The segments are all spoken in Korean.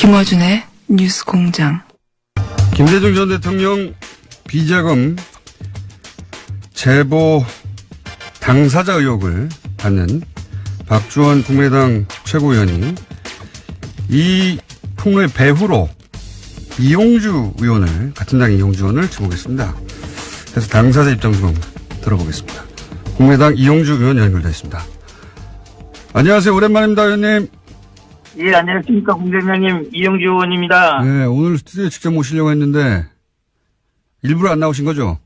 김어준의 뉴스공장. 김대중 전 대통령 비자금 제보 당사자 의혹을 받는 박주원 국민의당 최고위원이 이 폭로의 배후로 이용주 의원을, 같은 당 이용주 의원을 지목했습니다. 그래서 당사자 입장 좀 들어보겠습니다. 국민의당 이용주 의원 연결되어 있습니다. 안녕하세요. 오랜만입니다, 의원님. 예, 안녕하십니까. 공대장님, 이용주 의원입니다. 네, 오늘 스튜디오에 직접 모시려고 했는데 일부러 안 나오신 거죠?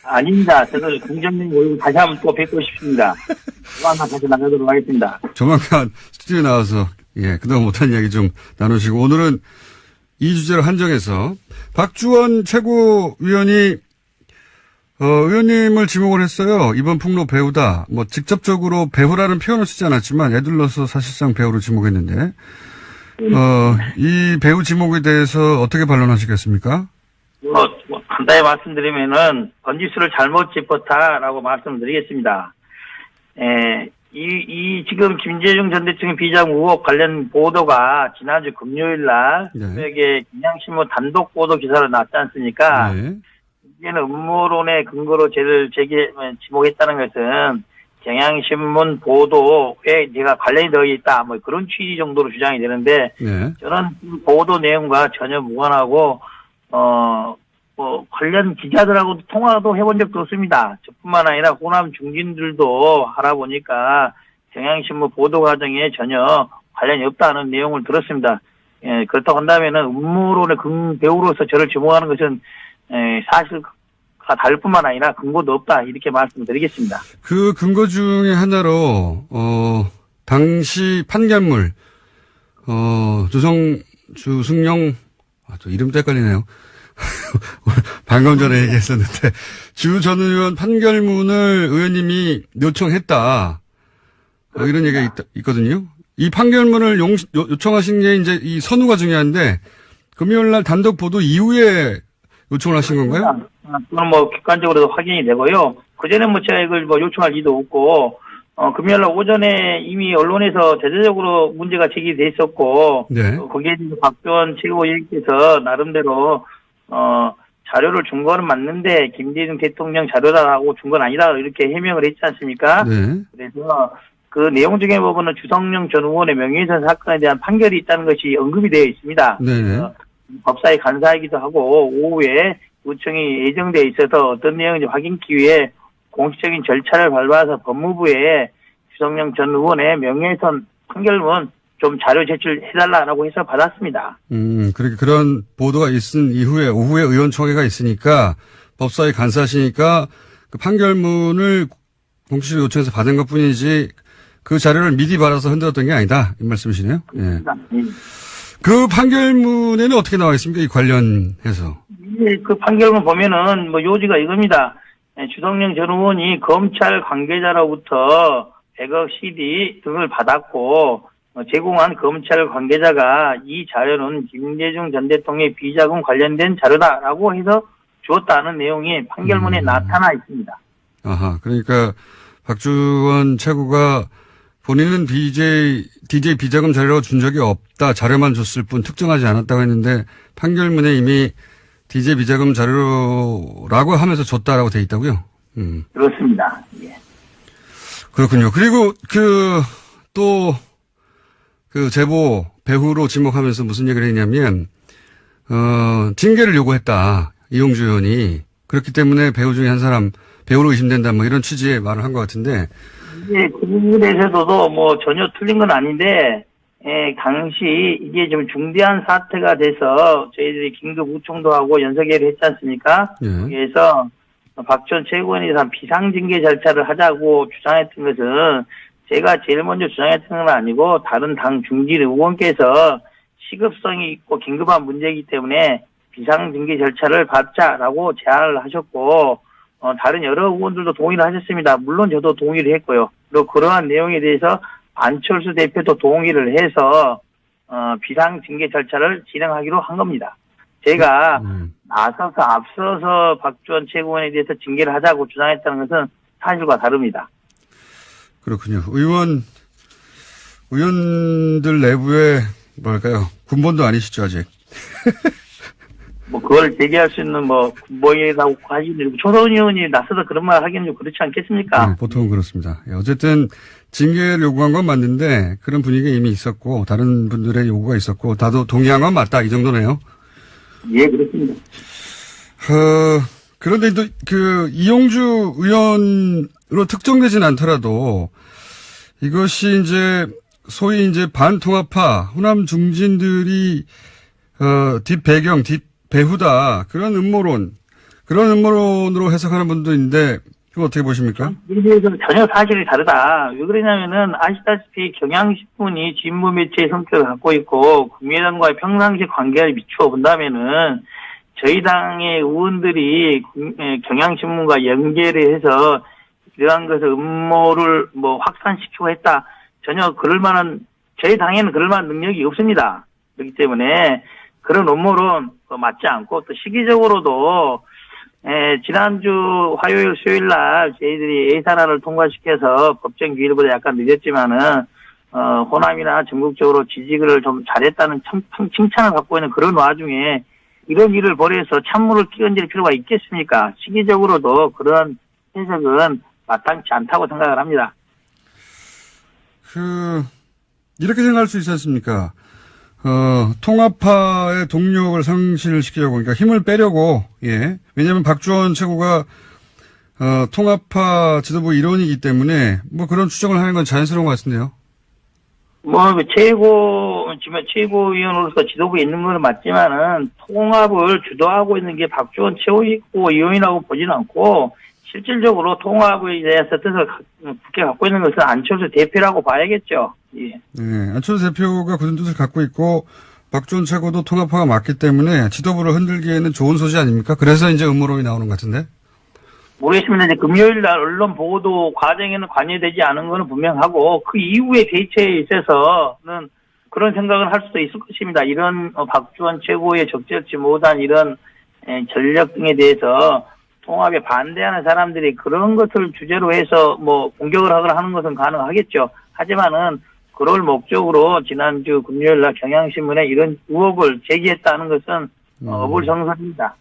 아닙니다. 저는 공장님 모이고 다시 한번 또 뵙고 싶습니다. 조만간 다시 나가도록 하겠습니다. 조만간 스튜디오에 나와서 그동안 못한 이야기 좀 나누시고, 오늘은 이 주제로 한정해서 박주원 최고위원이 의원님을 지목을 했어요. 이번 폭로 배우다. 뭐 직접적으로 배우라는 표현을 쓰지 않았지만 애둘러서 사실상 배우로 지목했는데 이 배우 지목에 대해서 어떻게 반론하시겠습니까? 간단히 말씀드리면은 번지수를 잘못 짚었다라고 말씀드리겠습니다. 지금 김대중 전 대통령 비자금 의혹 관련 보도가 지난주 금요일 날 저에게 경향신문 단독 보도 기사로 났지 않습니까? 네. 이제는 음모론의 근거로 저를 지목했다는 것은 경향신문 보도에 제가 관련이 되어 있다, 뭐 그런 취지 정도로 주장이 되는데, 네. 저는 그 보도 내용과 전혀 무관하고 관련 기자들하고도 통화도 해본 적도 없습니다. 저뿐만 아니라 호남 중진들도 알아보니까 경향신문 보도 과정에 전혀 관련이 없다는 내용을 들었습니다. 그렇다고 한다면은 음모론의 배우로서 저를 지목하는 것은 사실과 다를 뿐만 아니라 근거도 없다, 이렇게 말씀드리겠습니다. 그 근거 중에 하나로 당시 판결물 주승용 또 이름도 헷갈리네요. 방금 전에 얘기했었는데 주 전 의원 판결문을 의원님이 요청했다, 이런 얘기가 있거든요. 이 판결문을 요청하신 게 이제 이 선우가 중요한데, 금요일 날 단독 보도 이후에 요청을 하신 건가요? 그건 뭐 객관적으로도 확인이 되고요. 그전에 뭐 제가 이걸 뭐 요청할 리도 없고, 금요일 날 오전에 이미 언론에서 대대적으로 문제가 제기돼 있었고, 네. 거기에 대해서 박주원 최고위원께서 나름대로 자료를 준 거는 맞는데 김대중 대통령 자료라고 준 건 아니다, 이렇게 해명을 했지 않습니까? 네. 그래서 그 내용 중에 보면은 주성용 전 의원의 명예훼손 사건에 대한 판결이 있다는 것이 언급이 되어 있습니다. 네. 법사위 간사이기도 하고 오후에 요청이 예정되어 있어서 어떤 내용인지 확인하기 위해 공식적인 절차를 밟아서 법무부에 주성용 전 의원의 명예훼손 판결문 좀 자료 제출해달라고 해서 받았습니다. 그렇게 그런 보도가 있은 이후에 오후에 의원총회가 있으니까 법사위 간사시니까 그 판결문을 공식적으로 요청해서 받은 것 뿐이지 그 자료를 미리 받아서 흔들었던 게 아니다, 이 말씀이시네요. 예. 그 판결문에는 어떻게 나와 있습니까? 이 관련해서. 그 판결문 보면은 뭐 요지가 이겁니다. 주성용 전 의원이 검찰 관계자로부터 100억 CD 등을 받았고, 제공한 검찰 관계자가 이 자료는 김대중 전 대통령의 비자금 관련된 자료다라고 해서 주었다는 내용이 판결문에 나타나 있습니다. 아하, 그러니까 박주원 최고가 본인은 DJ 비자금 자료라고 준 적이 없다, 자료만 줬을 뿐 특정하지 않았다고 했는데 판결문에 이미 DJ 비자금 자료라고 하면서 줬다라고 돼 있다고요? 그렇습니다. 예. 그렇군요. 그리고 그 제보 배후로 지목하면서 무슨 얘기를 했냐면 징계를 요구했다, 이용주 의원이. 그렇기 때문에 배우 중에 한 사람 배우로 의심된다, 뭐 이런 취지의 말을 한 것 같은데. 예, 그 부분에 대해서도 뭐 전혀 틀린 건 아닌데, 당시 이게 좀 중대한 사태가 돼서 저희들이 긴급 우총도 하고 연석회의를 했지 않습니까? 예. 그래서 박주원 최고위원에 대한 비상징계 절차를 하자고 주장했던 것은 제가 제일 먼저 주장했던 건 아니고 다른 당 중진 의원께서 시급성이 있고 긴급한 문제이기 때문에 비상징계 절차를 받자라고 제안을 하셨고, 다른 여러 의원들도 동의를 하셨습니다. 물론 저도 동의를 했고요. 그리고 그러한 내용에 대해서 안철수 대표도 동의를 해서 비상징계 절차를 진행하기로 한 겁니다. 제가 앞서서 박주원 최고위원에 대해서 징계를 하자고 주장했다는 것은 사실과 다릅니다. 그렇군요. 의원들 내부에 뭐랄까요. 군번도 아니시죠, 아직. 뭐 그걸 제기할 수 있는 뭐 군보이라고 하기는 초선 의원이 나서서 그런 말 하기는 좀 그렇지 않겠습니까? 네, 보통은 그렇습니다. 예, 어쨌든 징계를 요구한 건 맞는데 그런 분위기가 이미 있었고 다른 분들의 요구가 있었고 나도 동의한 건 맞다 이 정도네요. 예, 그렇습니다. 그런데 또 이용주 의원으로 특정되진 않더라도 이것이 이제 소위 이제 반통합파 호남 중진들이 뒷배경 뒷배후다 그런 음모론으로 해석하는 분도 있는데 그거 어떻게 보십니까? 이에 대해서 전혀 사실이 다르다. 왜 그러냐면은 아시다시피 경향신문이 진보 매체의 성격을 갖고 있고 국민의당과의 평상시 관계를 비추어 본다면은 저희 당의 의원들이 경향신문과 연계를 해서 이러한 것을 음모를 뭐 확산시키고 했다. 전혀 그럴 만한 저희 당에는 그럴 만한 능력이 없습니다. 그렇기 때문에 그런 음모론 맞지 않고 또 시기적으로도 지난주 화요일 수요일 날 저희들이 예산안을 통과시켜서 법정 기일보다 약간 늦었지만은 호남이나 전국적으로 지지를 좀 잘했다는 칭찬을 갖고 있는 그런 와중에 이런 일을 벌여서 찬물을 끼얹을 필요가 있겠습니까? 시기적으로도 그런 해석은 마땅치 않다고 생각을 합니다. 이렇게 생각할 수 있지 않습니까? 통합파의 동력을 상실시키려고, 그러니까 힘을 빼려고, 예. 왜냐면 박주원 최고가, 통합파 지도부 일원이기 때문에, 뭐 그런 추정을 하는 건 자연스러운 것 같은데요. 지금 최고위원으로서 지도부에 있는 건 맞지만은, 통합을 주도하고 있는 게 박주원 최고위원이라고 보지는 않고, 실질적으로 통합에 대해서 뜻을 굳게 갖고 있는 것은 안철수 대표라고 봐야겠죠. 예. 네, 안철수 대표가 굳은 뜻을 갖고 있고 박주원 최고도 통합파가 맞기 때문에 지도부를 흔들기에는 좋은 소지 아닙니까? 그래서 이제 음모론이 나오는 것 같은데. 모르겠습니다. 이제 금요일 날 언론 보도 과정에는 관여되지 않은 것은 분명하고 그 이후의 대처에 있어서는 그런 생각을 할 수도 있을 것입니다. 이런 박주원 최고의 적절치 못한 이런 전력 등에 대해서 통합에 반대하는 사람들이 그런 것을 주제로 해서 뭐 공격을 하거나 하는 것은 가능하겠죠. 하지만은 그럴 목적으로 지난주 금요일 날 경향신문에 이런 의혹을 제기했다는 것은 어불성설입니다.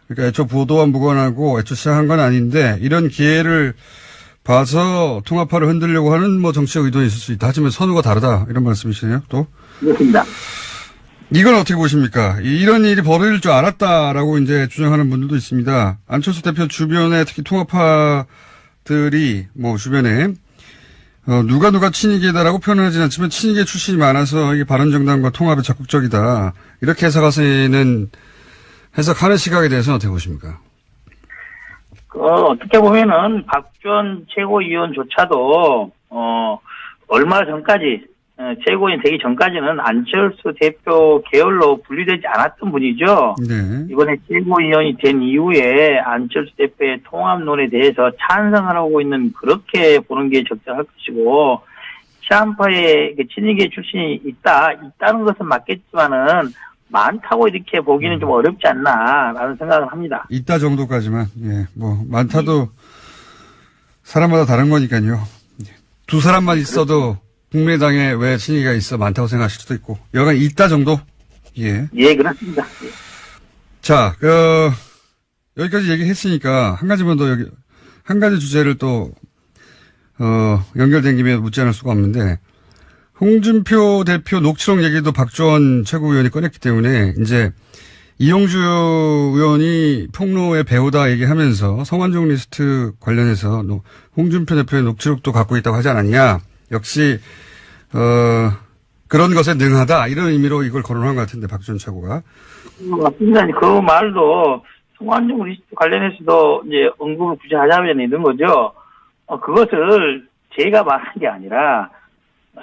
그러니까 애초 보도와 무관하고 애초 시작한 건 아닌데 이런 기회를 봐서 통합파를 흔들려고 하는 뭐 정치적 의도는 있을 수 있다. 하지만 선호가 다르다. 이런 말씀이시네요. 또. 그렇습니다. 이건 어떻게 보십니까? 이런 일이 벌어질 줄 알았다라고 이제 주장하는 분들도 있습니다. 안철수 대표 주변에 특히 통합파들이 뭐 주변에 누가 친이계다라고 표현하진 않지만 친이계 출신이 많아서 이게 바른정당과 통합에 적극적이다. 이렇게 해석하는 시각에 대해서는 어떻게 보십니까? 어떻게 보면은 박주원 최고위원조차도 얼마 전까지 최고위원 되기 전까지는 안철수 대표 계열로 분리되지 않았던 분이죠. 네. 이번에 최고위원이 된 이후에 안철수 대표의 통합론에 대해서 찬성을 하고 있는 그렇게 보는 게 적절할 것이고 시한파에 친이계 출신이 있다는 것은 맞겠지만은 많다고 이렇게 보기는 좀 어렵지 않나라는 생각을 합니다. 있다 정도까지만 뭐 많다도 사람마다 다른 거니까요. 두 사람만 있어도 국민의당에 왜 친이계가 있어 많다고 생각하실 수도 있고 여간 있다 정도. 예, 그렇습니다. 예. 자, 여기까지 얘기했으니까 한 가지 주제를 또 연결된 김에 묻지 않을 수가 없는데 홍준표 대표 녹취록 얘기도 박주원 최고위원이 꺼냈기 때문에 이제 이용주 의원이 폭로의 배우다 얘기하면서 성완종 리스트 관련해서 홍준표 대표의 녹취록도 갖고 있다고 하지 않았냐. 역시 그런 것에 능하다 이런 의미로 이걸 거론한 것 같은데 박주원 최고가. 맞습니다. 그 말도 성완종 리스트 관련해서도 이제 언급을 굳이 하자면 있는 거죠. 그것을 제가 말한 게 아니라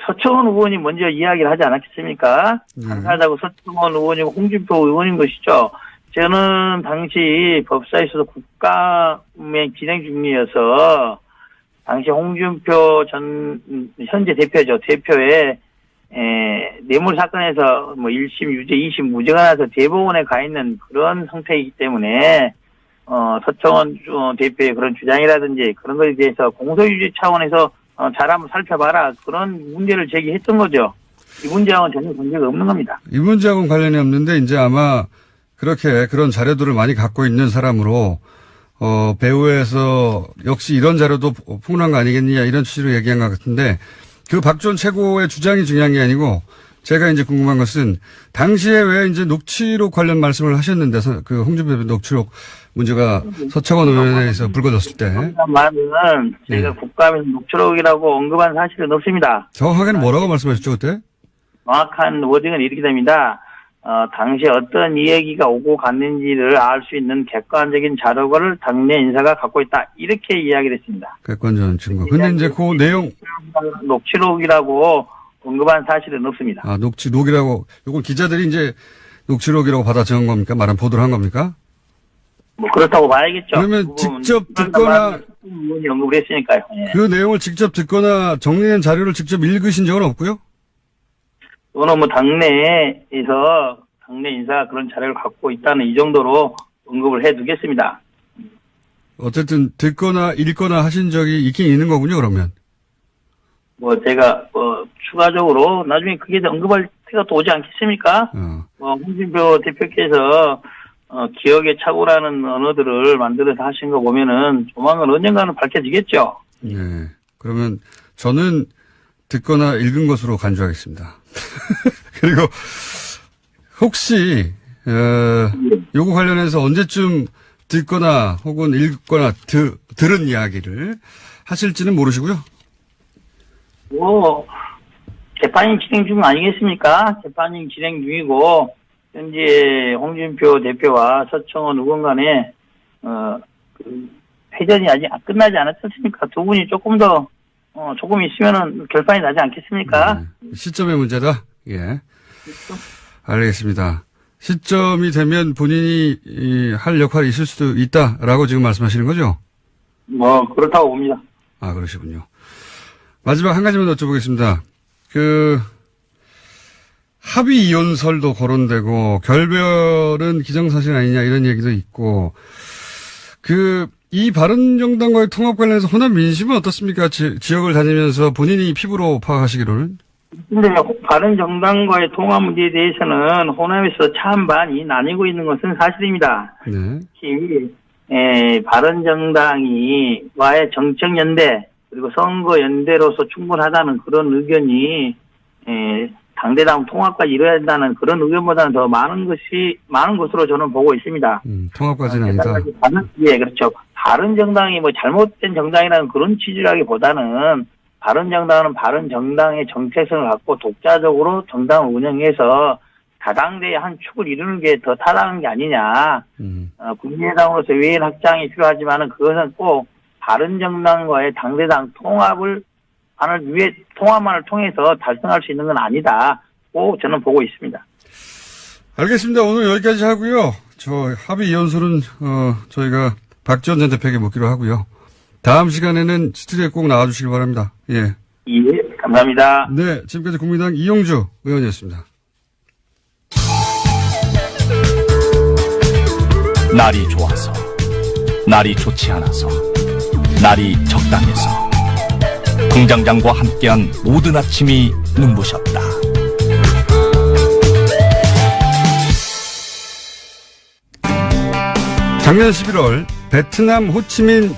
서청원 의원이 먼저 이야기를 하지 않았겠습니까? 당사자고 서청원 의원이고 홍준표 의원인 것이죠. 저는 당시 법사에서도 국감에 진행 중이어서 당시 홍준표 현재 대표죠. 대표의 뇌물 사건에서 뭐 1심 유죄, 2심 무죄가 나서 대법원에 가 있는 그런 상태이기 때문에 서청원 대표의 그런 주장이라든지 그런 것에 대해서 공소유지 차원에서 잘 한번 살펴봐라. 그런 문제를 제기했던 거죠. 이 문제하고는 전혀 관계가 없는 겁니다. 이 문제하고는 관련이 없는데 이제 아마 그렇게 그런 자료들을 많이 갖고 있는 사람으로 배후에서 역시 이런 자료도 폭로한 거 아니겠느냐 이런 취지로 얘기한 것 같은데 그 박지원 최고의 주장이 중요한 게 아니고 제가 이제 궁금한 것은 당시에 왜 이제 녹취록 관련 말씀을 하셨는데 그 홍준표 녹취록 문제가 서창원 의원회에서 불거졌을 때 말은 제가 국감에서 녹취록이라고 언급한 사실은 없습니다. 정확하게는 뭐라고 말씀하셨죠 그때? 정확한 워딩은 이렇게 됩니다. 당시에 어떤 이야기가 오고 갔는지를 알 수 있는 객관적인 자료를 당내 인사가 갖고 있다. 이렇게 이야기를 했습니다. 객관적인 증거. 근데 이제 그 내용. 녹취록이라고 언급한 사실은 없습니다. 녹이라고, 요건 기자들이 이제 녹취록이라고 받아 적은 겁니까? 말한 보도를 한 겁니까? 뭐 그렇다고 봐야겠죠. 그러면 직접 듣거나. 의원이 언급을 했으니까요. 예. 그 내용을 직접 듣거나 정리된 자료를 직접 읽으신 적은 없고요? 또는 뭐 당내에서 당내 인사가 그런 자료를 갖고 있다는 이 정도로 언급을 해두겠습니다. 어쨌든 듣거나 읽거나 하신 적이 있긴 있는 거군요, 그러면. 뭐 제가 추가적으로 나중에 그게 언급할 때가 또 오지 않겠습니까? 홍준표 대표께서 기억의 착오라는 언어들을 만들어서 하신 거 보면은 조만간 언젠가는 밝혀지겠죠. 네. 그러면 저는 듣거나 읽은 것으로 간주하겠습니다. 그리고 혹시 요거 관련해서 언제쯤 듣거나 혹은 읽거나 들은 이야기를 하실지는 모르시고요. 뭐 재판이 진행 중 아니겠습니까? 재판이 진행 중이고 현재 홍준표 대표와 서청원 의원 간에 회전이 아직 끝나지 않았지 않습니까? 두 분이 조금 있으면은 결판이 나지 않겠습니까? 시점의 문제다? 예. 알겠습니다. 시점이 되면 본인이 할 역할이 있을 수도 있다라고 지금 말씀하시는 거죠? 뭐, 그렇다고 봅니다. 아, 그러시군요. 마지막 한 가지만 여쭤보겠습니다. 합의 이혼설도 거론되고, 결별은 기정사실 아니냐 이런 얘기도 있고, 이 바른정당과의 통합 관련해서 호남 민심은 어떻습니까? 지역을 다니면서 본인이 피부로 파악하시기로는? 근데 바른정당과의 통합 문제에 대해서는 호남에서 찬반이 나뉘고 있는 것은 사실입니다. 네. 특히 바른정당과의 정책연대 그리고 선거연대로서 충분하다는 그런 의견이 당대당 통합까지 이뤄야 한다는 그런 의견보다는 더 많은 것으로 저는 보고 있습니다. 통합까지는 아니다. 예, 그렇죠. 바른정당이 뭐 잘못된 정당이라는 그런 취지라기보다는 바른정당은 바른정당의 정체성을 갖고 독자적으로 정당을 운영해서 다당대의 한 축을 이루는 게 더 타당한 게 아니냐. 국민의당으로서 외연 확장이 필요하지만은 그것은 꼭 바른정당과의 당대당 통합만을 통해서 달성할 수 있는 건 아니다. 고 저는 보고 있습니다. 알겠습니다. 오늘 여기까지 하고요. 저 합의 이혼설은 저희가 박지원 전 대표에게 묻기로 하고요. 다음 시간에는 스튜디오에 꼭 나와주시기 바랍니다. 예. 예, 감사합니다. 네, 지금까지 국민의당 이용주 의원이었습니다. 날이 좋아서, 날이 좋지 않아서, 날이 적당해서 공장장과 함께한 모든 아침이 눈부셨다. 작년 11월 베트남 호치민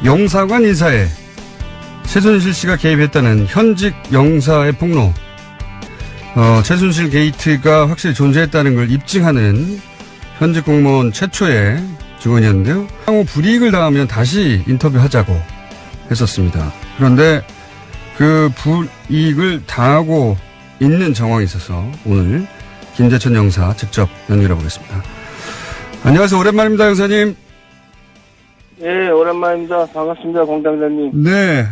총영사관 인사에 최순실 씨가 개입했다는 현직 영사의 폭로. 최순실 게이트가 확실히 존재했다는 걸 입증하는 현직 공무원 최초의 증언이었는데요. 향후 불이익을 당하면 다시 인터뷰하자고 했었습니다. 그런데 그 불이익을 당하고 있는 정황이 있어서 오늘 김재천 영사 직접 연결해 보겠습니다. 안녕하세요. 오랜만입니다, 영사님. 예, 오랜만입니다. 반갑습니다, 공장장님. 네,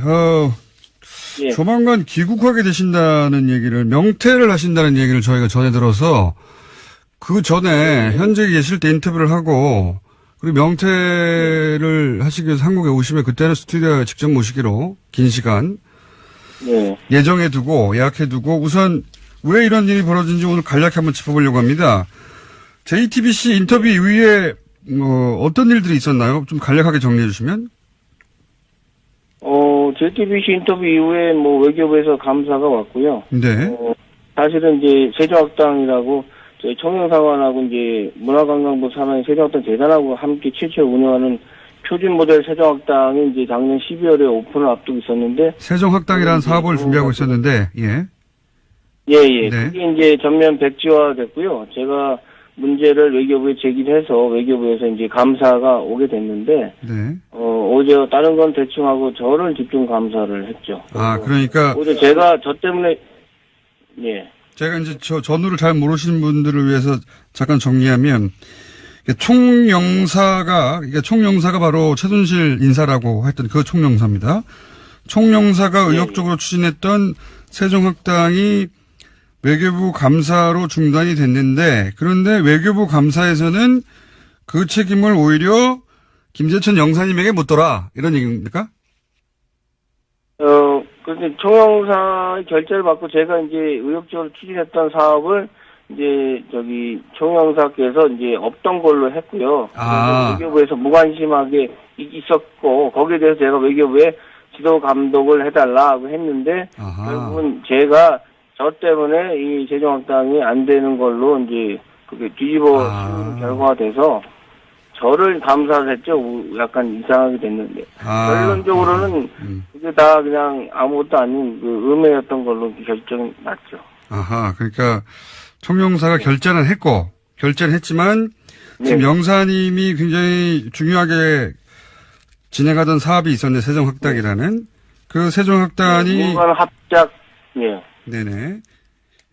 예. 조만간 귀국하게 되신다는 얘기를, 명퇴를 하신다는 얘기를 저희가 전해 들어서 그 전에 현직에 계실 때 인터뷰를 하고 그리고 명퇴를 하시기 위해서 한국에 오시면 그때는 스튜디오에 직접 모시기로 긴 시간 예정해 두고 예약해 두고 우선 왜 이런 일이 벌어진지 오늘 간략히 한번 짚어보려고 합니다. JTBC 인터뷰 이후에 어떤 일들이 있었나요? 좀 간략하게 정리해 주시면. JTBC 인터뷰 이후에 뭐 외교부에서 감사가 왔고요. 네. 사실은 이제 세종학당이라고 저희 청년사관하고 이제 문화관광부 산하의 세종학당 재단하고 함께 최초로 운영하는 표준 모델 세종학당이 이제 작년 12월에 오픈을 앞두고 있었는데. 세종학당이라는 사업을 준비하고 있었는데, 예. 예. 네. 그게 이제 전면 백지화 됐고요. 제가 문제를 외교부에 제기해서 외교부에서 이제 감사가 오게 됐는데, 네. 어제 다른 건 대충 하고 저를 집중 감사를 했죠. 그러니까. 어제 제가 저 때문에, 예. 제가 이제 전후를 잘 모르시는 분들을 위해서 잠깐 정리하면, 총영사가 바로 최순실 인사라고 했던 그 총영사입니다. 총영사가 의욕적으로 추진했던 세종학당이 외교부 감사로 중단이 됐는데, 그런데 외교부 감사에서는 그 책임을 오히려 김재천 영사님에게 묻더라, 이런 얘기입니까? 그런데 총영사의 결재를 받고 제가 이제 의욕적으로 추진했던 사업을 이제 총영사께서 이제 없던 걸로 했고요. 외교부에서 무관심하게 있었고, 거기에 대해서 제가 외교부에 지도 감독을 해달라고 했는데, 결국은 제가 저 때문에 이 세종학당이 안 되는 걸로 이제 그게 뒤집어 씌우는 결과가 돼서 저를 감사를 했죠. 약간 이상하게 됐는데. 결론적으로는 그게 다 그냥 아무것도 아닌 그 음해였던 걸로 결정이 났죠. 그러니까 총영사가 결재는 했지만 지금 영사님이 굉장히 중요하게 진행하던 사업이 있었는데, 세종학당이라는 그 세종학당이 합작, 예. 네네.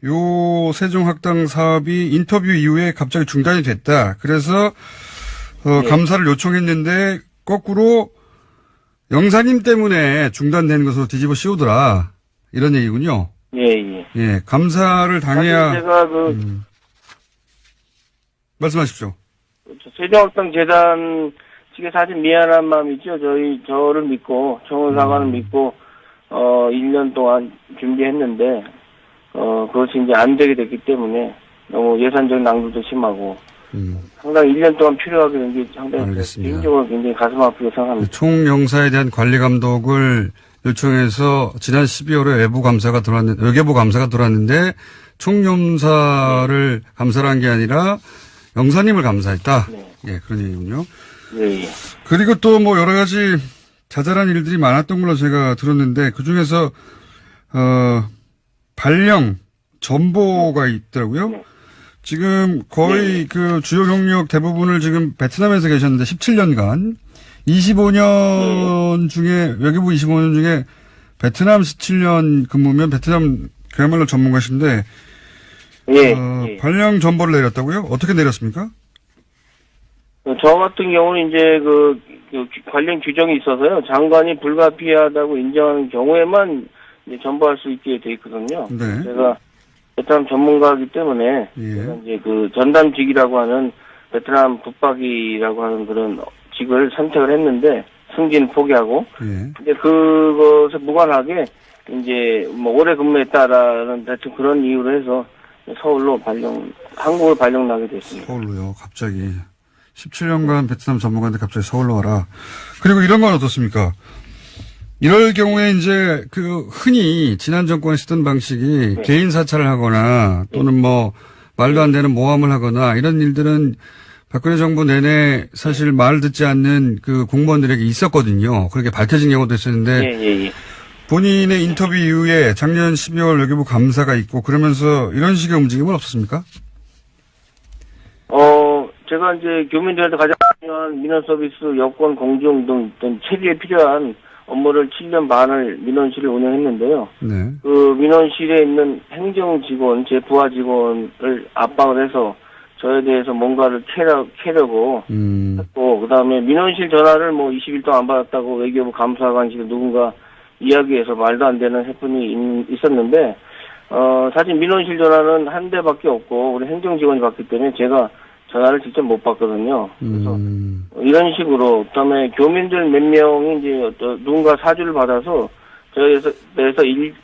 요 세종학당 사업이 인터뷰 이후에 갑자기 중단이 됐다. 그래서 감사를 요청했는데 거꾸로 영사님 때문에 중단된 것으로 뒤집어 씌우더라, 이런 얘기군요. 예. 감사를 당해야. 제가 말씀하십시오. 세종학당 재단 측에 사실 미안한 마음이 있죠. 저를 믿고, 청원사관을 믿고, 1년 동안 준비했는데, 그것이 이제 안 되게 됐기 때문에, 너무 예산적 낭비도 심하고, 상당히 1년 동안 필요하게 된 게 상당히 개인적으로 굉장히 가슴 아프게 생각합니다. 총영사에 대한 관리 감독을 요청해서 지난 12월에 외교부 감사가 들어왔는데, 총영사를 감사를 한 게 아니라 영사님을 감사했다. 예, 그런 얘기군요. 네. 그리고 또 뭐 여러 가지 자잘한 일들이 많았던 걸로 제가 들었는데, 그 중에서, 발령, 전보가 있더라고요. 지금 거의 그 주요 경력 대부분을 지금 베트남에서 계셨는데 17년간 25년 중에, 외교부 25년 중에 베트남 17년 근무면 베트남 그야말로 전문가신데, 발령 전보를 내렸다고요? 어떻게 내렸습니까? 저 같은 경우는 이제 그 관련 규정이 있어서요. 장관이 불가피하다고 인정하는 경우에만 이제 전보할 수 있게 돼 있거든요. 네. 제가 베트남 전문가이기 때문에 제가 이제 그 전담직이라고 하는 베트남 붙박이라고 하는 그런 직을 선택을 했는데, 승진 포기하고. 근데 그것에 무관하게 이제 뭐 오래 근무했다라는 대충 그런 이유로 해서 서울로 한국으로 발령나게 됐습니다. 서울로요, 갑자기. 17년간 베트남 전문가인데 갑자기 서울로 와라. 그리고 이런 건 어떻습니까? 이럴 경우에 이제 그 흔히 지난 정권에 쓰던 방식이 개인 사찰을 하거나 또는 뭐 말도 안 되는 모함을 하거나 이런 일들은 박근혜 정부 내내 사실 말 듣지 않는 그 공무원들에게 있었거든요. 그렇게 밝혀진 경우도 있었는데 본인의 인터뷰 이후에 작년 12월 외교부 감사가 있고 그러면서 이런 식의 움직임은 없었습니까? 제가 이제 교민들한테 가장 중요한 민원 서비스, 여권 공정 등 체계에 필요한 업무를 7년 반을 민원실을 운영했는데요. 그 민원실에 있는 행정 직원, 제 부하 직원을 압박을 해서 저에 대해서 뭔가를 캐려고 했고, 그 다음에 민원실 전화를 뭐 20일 동안 안 받았다고 외교부 감사관실에 누군가 이야기해서 말도 안 되는 해프닝이 있었는데, 사실 민원실 전화는 한 대밖에 없고, 우리 행정 직원이 받기 때문에 제가 전화를 직접 못 받거든요. 그래서 이런 식으로, 그다음에 교민들 몇 명이 이제 누군가 사주를 받아서 저에서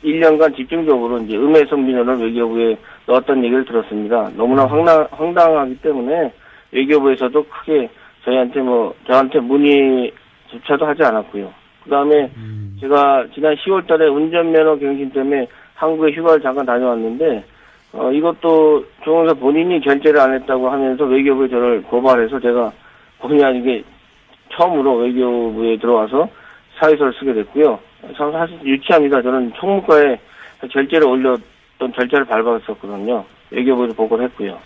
1년간 집중적으로 이제 음해성 민원을 외교부에 넣었던 얘기를 들었습니다. 너무나 황당하기 때문에 외교부에서도 크게 저한테 문의조차도 하지 않았고요. 그다음에 제가 지난 10월 달에 운전면허 갱신 때문에 한국에 휴가를 잠깐 다녀왔는데, 이것도 조영사 본인이 결제를 안 했다고 하면서 외교부에 저를 고발해서 제가 본의 아니게 처음으로 외교부에 들어와서 사유서를 쓰게 됐고요. 참 사실 유치합니다. 저는 총무과에 결제를 올렸던 절차를 밟았었거든요. 외교부에서 보고를 했고요.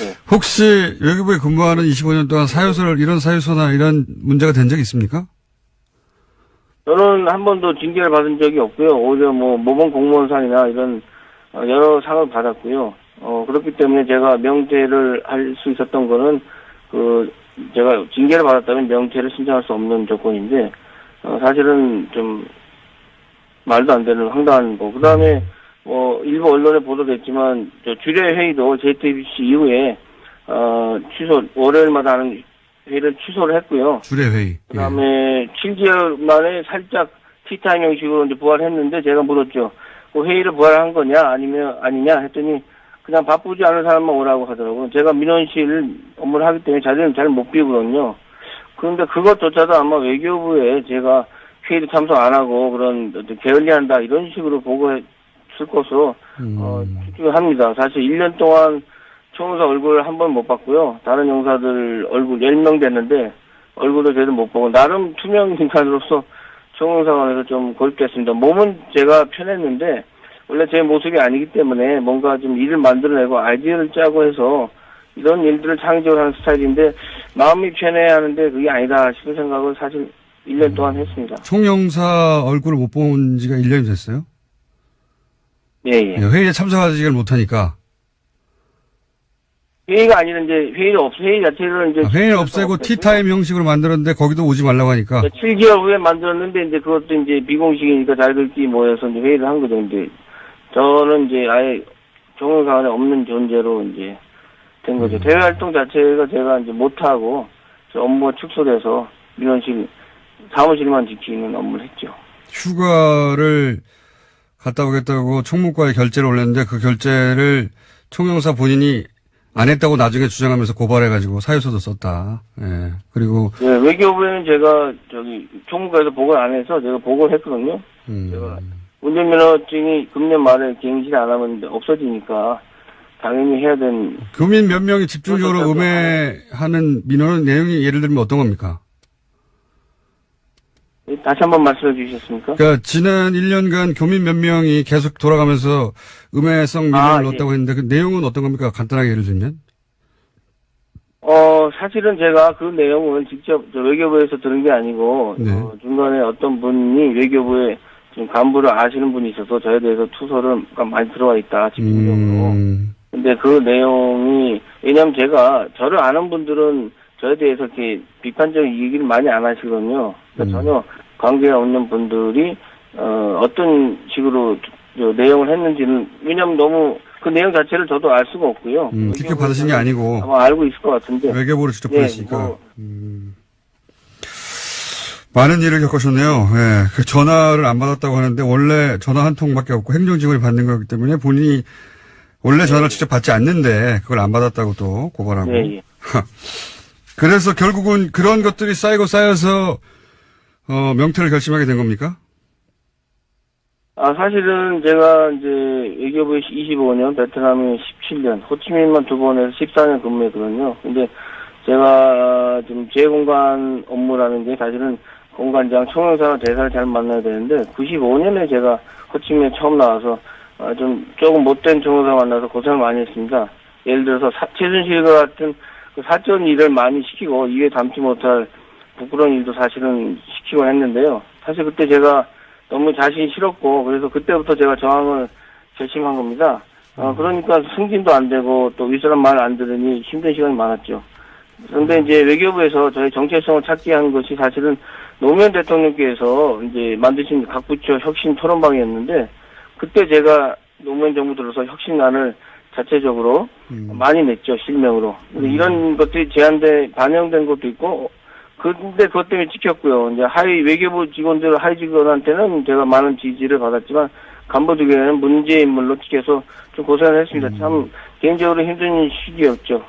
네. 혹시 외교부에 근무하는 25년 동안 이런 사유서나 이런 문제가 된 적이 있습니까? 저는 한 번도 징계를 받은 적이 없고요. 오히려 모범 공무원상이나 이런 여러 상을 받았고요. 그렇기 때문에 제가 명퇴를 할 수 있었던 거는 제가 징계를 받았다면 명퇴를 신청할 수 없는 조건인데 사실은 좀 말도 안 되는 황당한 거. 그다음에 일부 언론에 보도됐지만 주례 회의도 JTBC 이후에 월요일마다 하는 회의를 취소를 했고요. 주례 회의. 그다음에 7개월 만에 살짝 티타임 형식으로 이제 부활했는데 제가 물었죠. 그 회의를 부활한 거냐 아니냐 했더니 그냥 바쁘지 않은 사람만 오라고 하더라고요. 제가 민원실 업무를 하기 때문에 자리를 잘 못 비우거든요. 그런데 그것조차도 아마 외교부에 제가 회의도 참석 안 하고 그런 게을리한다 이런 식으로 보고했을 것으로 추측을 합니다. 사실 1년 동안 총영사 얼굴을 한 번 못 봤고요. 다른 용사들 얼굴 10명 됐는데 얼굴도 제대로 못 보고 나름 투명 인간으로서 총영사관에서 좀 고립됐습니다. 몸은 제가 편했는데 원래 제 모습이 아니기 때문에 뭔가 좀 일을 만들어내고 아이디어를 짜고 해서 이런 일들을 창의적으로 하는 스타일인데 마음이 편해야 하는데 그게 아니다 싶은 생각을 사실 1년 동안 했습니다. 총영사 얼굴을 못 본 지가 1년이 됐어요? 예. 회의에 참석하지를 못하니까. 회의가 아니라 이제 회의 자체를 이제 회의를 없애고 티타임 형식으로 만들었는데 거기도 오지 말라고 하니까. 7개월 후에 만들었는데 이제 그것도 이제 비공식이니까 자기들끼리 모여서 이제 회의를 한 거죠. 이제 저는 이제 아예 총영사관에 없는 존재로 이제 된 거죠. 대외 활동 자체가 제가 이제 못하고 업무가 축소돼서 민원실 사무실만 지키는 업무를 했죠. 휴가를 갔다 오겠다고 총무과에 결제를 올렸는데 그 결제를 총영사 본인이 안 했다고 나중에 주장하면서 고발해가지고 사유서도 썼다. 예. 그리고. 예, 외교부에는 제가 총무과에서 보고를 안 해서 제가 보고를 했거든요. 제가 운전면허증이 금년 말에 갱신 안 하면 없어지니까 당연히 해야 되는. 교민 몇 명이 집중적으로 음해하는 민원 내용이 예를 들면 어떤 겁니까? 다시 한번 말씀해 주시겠습니까? 그러니까 지난 1년간 교민 몇 명이 계속 돌아가면서 음해성 민원을 넣었다고 했는데 그 내용은 어떤 겁니까? 간단하게 예를 들면? 사실은 제가 그 내용은 직접 외교부에서 들은 게 아니고 네. 중간에 어떤 분이 외교부에 지금 간부를 아시는 분이 있어서 저에 대해서 투서를 많이 들어와 있다 집중적으로. 근데 그 내용이 왜냐하면 제가 저를 아는 분들은 저에 대해서 이렇게 비판적인 얘기를 많이 안 하시거든요. 그러니까 전혀 관계가 없는 분들이 어떤 식으로 내용을 했는지는 왜냐하면 너무 그 내용 자체를 저도 알 수가 없고요. 직접 받으신 게 아니고 아마 알고 있을 것 같은데 외교부로 직접 보냈으니까 많은 일을 겪으셨네요. 예, 그 전화를 안 받았다고 하는데 원래 전화 한 통밖에 없고 행정직원이 받는 거기 때문에 본인이 원래 전화를 직접 받지 않는데 그걸 안 받았다고 또 고발하고. 예. 그래서 결국은 그런 것들이 쌓여서 명퇴를 결심하게 된 겁니까? 사실은 제가 이제 외교부에 25년, 베트남에 17년, 호치민만 2번에서 14년 근무했거든요. 근데 제가 지금 제 공간 업무라는 게 사실은 공관장, 총영사와 대사를 잘 만나야 되는데 95년에 제가 호치민에 처음 나와서 조금 못된 총영사 만나서 고생을 많이 했습니다. 예를 들어서 최순실과 같은 그 사건 일을 많이 시키고 입에 담지 못할 부끄러운 일도 사실은 시키고 했는데요. 사실 그때 제가 너무 자신이 싫었고 그래서 그때부터 제가 저항을 결심한 겁니다. 그러니까 승진도 안 되고 또 윗사람 말 안 들으니 힘든 시간이 많았죠. 그런데 이제 외교부에서 저희 정체성을 찾게 한 것이 사실은 노무현 대통령께서 이제 만드신 각 부처 혁신 토론방이었는데 그때 제가 노무현 정부 들어서 혁신안을 자체적으로 많이 냈죠, 실명으로. 근데 이런 것들이 반영된 것도 있고, 근데 그것 때문에 찍혔고요. 이제 외교부 직원들, 하위 직원한테는 제가 많은 지지를 받았지만, 간부들에게는 문제 인물로 찍혀서 좀 고생을 했습니다. 참, 개인적으로 힘든 시기였죠.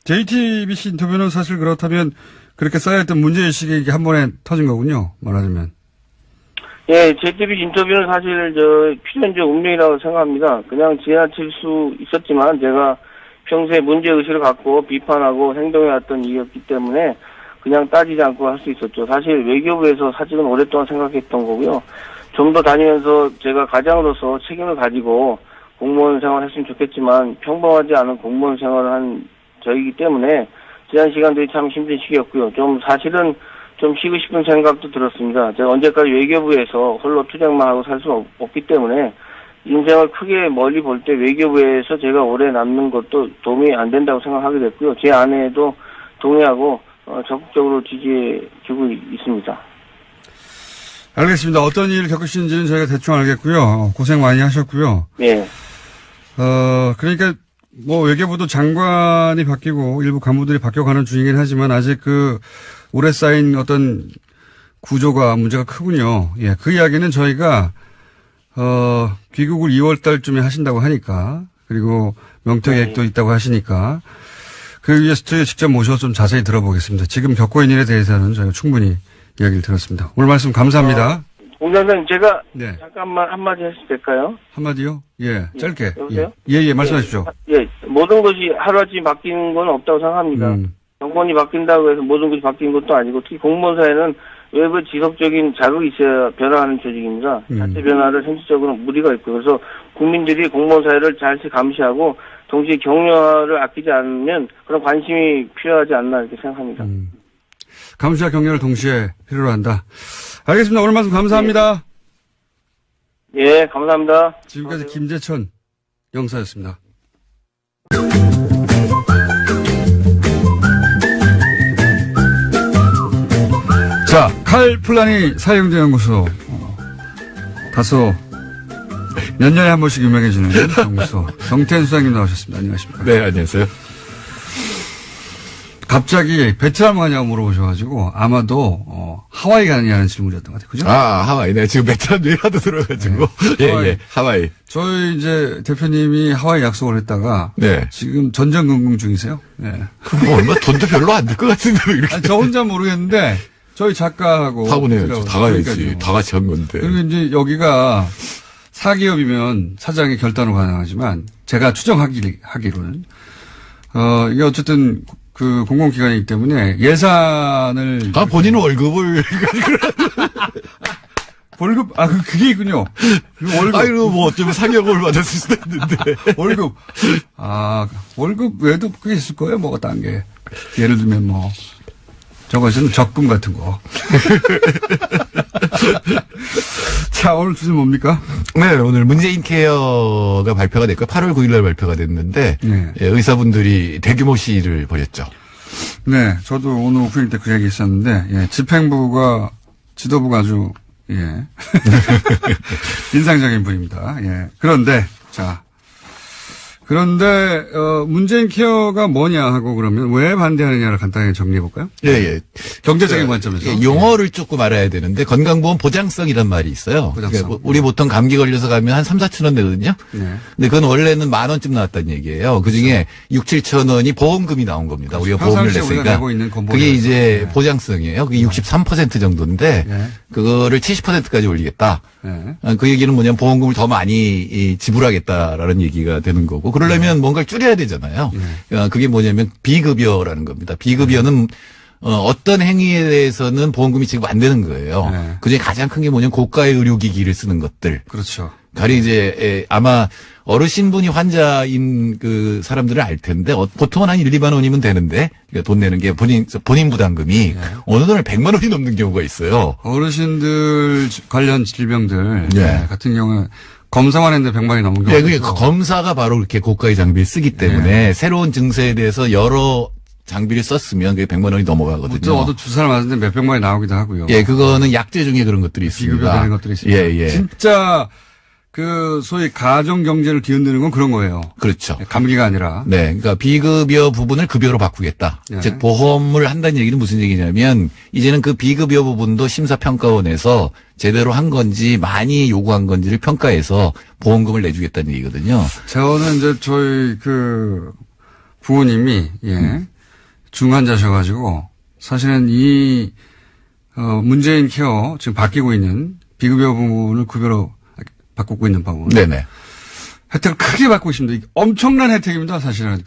JTBC 인터뷰는 사실 그렇다면 그렇게 쌓여있던 문제의식이 이게 한 번에 터진 거군요. 말하자면. 예, JTBC 인터뷰는 사실 필연적 운명이라고 생각합니다. 그냥 지나칠 수 있었지만 제가 평소에 문제의식을 갖고 비판하고 행동해왔던 이유였기 때문에 그냥 따지지 않고 할 수 있었죠. 사실 외교부에서 사직은 오랫동안 생각했던 거고요. 좀 더 다니면서 제가 가장으로서 책임을 가지고 공무원 생활을 했으면 좋겠지만 평범하지 않은 공무원 생활을 한 저이기 때문에 지난 시간들이 참 힘든 시기였고요. 좀 사실은 좀 쉬고 싶은 생각도 들었습니다. 제가 언제까지 외교부에서 홀로 투쟁만 하고 살 수는 없기 때문에 인생을 크게 멀리 볼 때 외교부에서 제가 오래 남는 것도 도움이 안 된다고 생각하게 됐고요. 제 아내도 동의하고 적극적으로 지지해주고 있습니다. 알겠습니다. 어떤 일을 겪으시는지는 저희가 대충 알겠고요. 고생 많이 하셨고요. 네. 그러니까 뭐 외교부도 장관이 바뀌고 일부 간부들이 바뀌어가는 중이긴 하지만 아직 그 오래 쌓인 어떤 구조가 문제가 크군요. 예, 그 이야기는 저희가 귀국을 2월 달쯤에 하신다고 하니까 그리고 명퇴 계획도 있다고 하시니까 그 위에 스튜디오에 직접 모셔서 좀 자세히 들어보겠습니다. 지금 겪고 있는 일에 대해서는 저희가 충분히 이야기를 들었습니다. 오늘 말씀 감사합니다. 공장장님 제가 네. 잠깐만 한마디 해도 될까요? 한마디요? 예, 짧게. 여보세요? 예, 말씀하십시오. 예, 모든 것이 하루아침에 바뀌는 건 없다고 생각합니다. 정권이 바뀐다고 해서 모든 것이 바뀌는 것도 아니고 특히 공무원 사회는 외부 지속적인 자극이 있어야 변화하는 조직입니다. 자체 변화를 현실적으로 무리가 있고 그래서 국민들이 공무원 사회를 잘 감시하고 동시에 격려를 아끼지 않으면 그런 관심이 필요하지 않나 이렇게 생각합니다. 감시와 격려를 동시에 필요로 한다. 알겠습니다. 오늘 말씀 감사합니다. 예, 감사합니다. 지금까지 김재천 영사였습니다. 자, 칼플라니 사회경제 연구소. 다소 몇 년에 한 번씩 유명해지는 연구소. 정태현 수장님 나오셨습니다. 안녕하십니까? 네, 안녕하세요. 갑자기 베트남 가냐고 물어보셔가지고 아마도 하와이 가느냐는 질문이었던 것 같아요. 그죠? 아, 하와이. 네, 지금 베트남 얘기하도 들어가지고. 네. 하와이. 저희 이제 대표님이 하와이 약속을 했다가 네. 지금 전전긍긍 중이세요. 네. 그럼 뭐 얼마 돈도 별로 안 들 것 같은데 왜 이렇게. 아니, 저 혼자 모르겠는데 저희 작가하고 다 보내야죠. 다 가야지. 다 같이 한 건데. 그리고 이제 여기가 사기업이면 사장의 결단으로 가능하지만 제가 추정하기로는 이게 어쨌든 그 공공기관이기 때문에 예산을 본인은 월급을 월급 그게 있군요. 월급 아이고 뭐 어쩌면 상여금을 받았을 수도 있는데 월급 월급 외에도 그게 있을 거예요. 뭐가 딴 게 예를 들면 뭐 저것은 적금 같은 거. 자, 오늘 주제 뭡니까? 네, 오늘 문재인 케어가 발표가 됐고 8월 9일 날 발표가 됐는데 네. 예, 의사분들이 대규모 시위를 벌였죠. 네, 저도 오늘 오프닝 때 그 얘기 있었는데 예, 집행부가 지도부가 아주 예. 인상적인 분입니다. 예. 그런데 문재인 케어가 뭐냐 하고 그러면 왜 반대하느냐를 간단히 정리해 볼까요? 예. 경제적인 관점에서. 예, 용어를 조금 알아야 되는데 건강보험 보장성이란 말이 있어요. 보장성. 그러니까 우리 보통 감기 걸려서 가면 한 3-4천 원 내거든요. 네. 근데 그건 원래는 10,000원쯤 나왔다는 얘기예요. 그중에 6-7천 원이 보험금이 나온 겁니다. 우리가 보험을 냈으니까. 내고 있는 그게 이제 네. 보장성이에요. 그게 63% 정도인데 네. 그거를 70%까지 올리겠다. 네. 그 얘기는 뭐냐면 보험금을 더 많이 지불하겠다라는 얘기가 되는 거고 그러려면 뭔가를 줄여야 되잖아요. 그게 뭐냐면 비급여라는 겁니다. 비급여는 어떤 행위에 대해서는 보험금이 지금 안 되는 거예요. 네. 그중에 가장 큰 게 뭐냐면 고가의 의료기기를 쓰는 것들. 그렇죠. 가령 이제 아마 어르신분이 환자인 그 사람들은 알 텐데 보통은 한 1-2만 원이면 되는데 그러니까 돈 내는 게 본인 부담금이 어느 날 100만 원이 넘는 경우가 있어요. 어르신들 관련 질병들 네. 같은 경우는 검사만 했는데 100만이 넘은 경우가 네, 그게 검사가 바로 그렇게 고가의 장비를 쓰기 때문에 새로운 증세에 대해서 여러 장비를 썼으면 그게 100만 원이 넘어가거든요. 저도 주사를 맞았는데 몇백만이 나오기도 하고요. 예, 그거는 약제 중에 그런 것들이 있습니다. 비급여 되는 것들이 있습니다. 예. 진짜 그 소위 가정 경제를 뒤흔드는 건 그런 거예요. 그렇죠. 감기가 아니라. 네, 그러니까 비급여 부분을 급여로 바꾸겠다. 네. 즉 보험을 한다는 얘기는 무슨 얘기냐면 이제는 그 비급여 부분도 심사평가원에서 제대로 한 건지 많이 요구한 건지를 평가해서 보험금을 내주겠다는 얘기거든요. 저는 이제 저희 그 부모님이 중환자셔가지고 사실은 문재인 케어 지금 바뀌고 있는 비급여 부분을 급여로 바꾸고 있는 부분. 네네. 혜택을 크게 받고 있습니다. 엄청난 혜택입니다. 사실은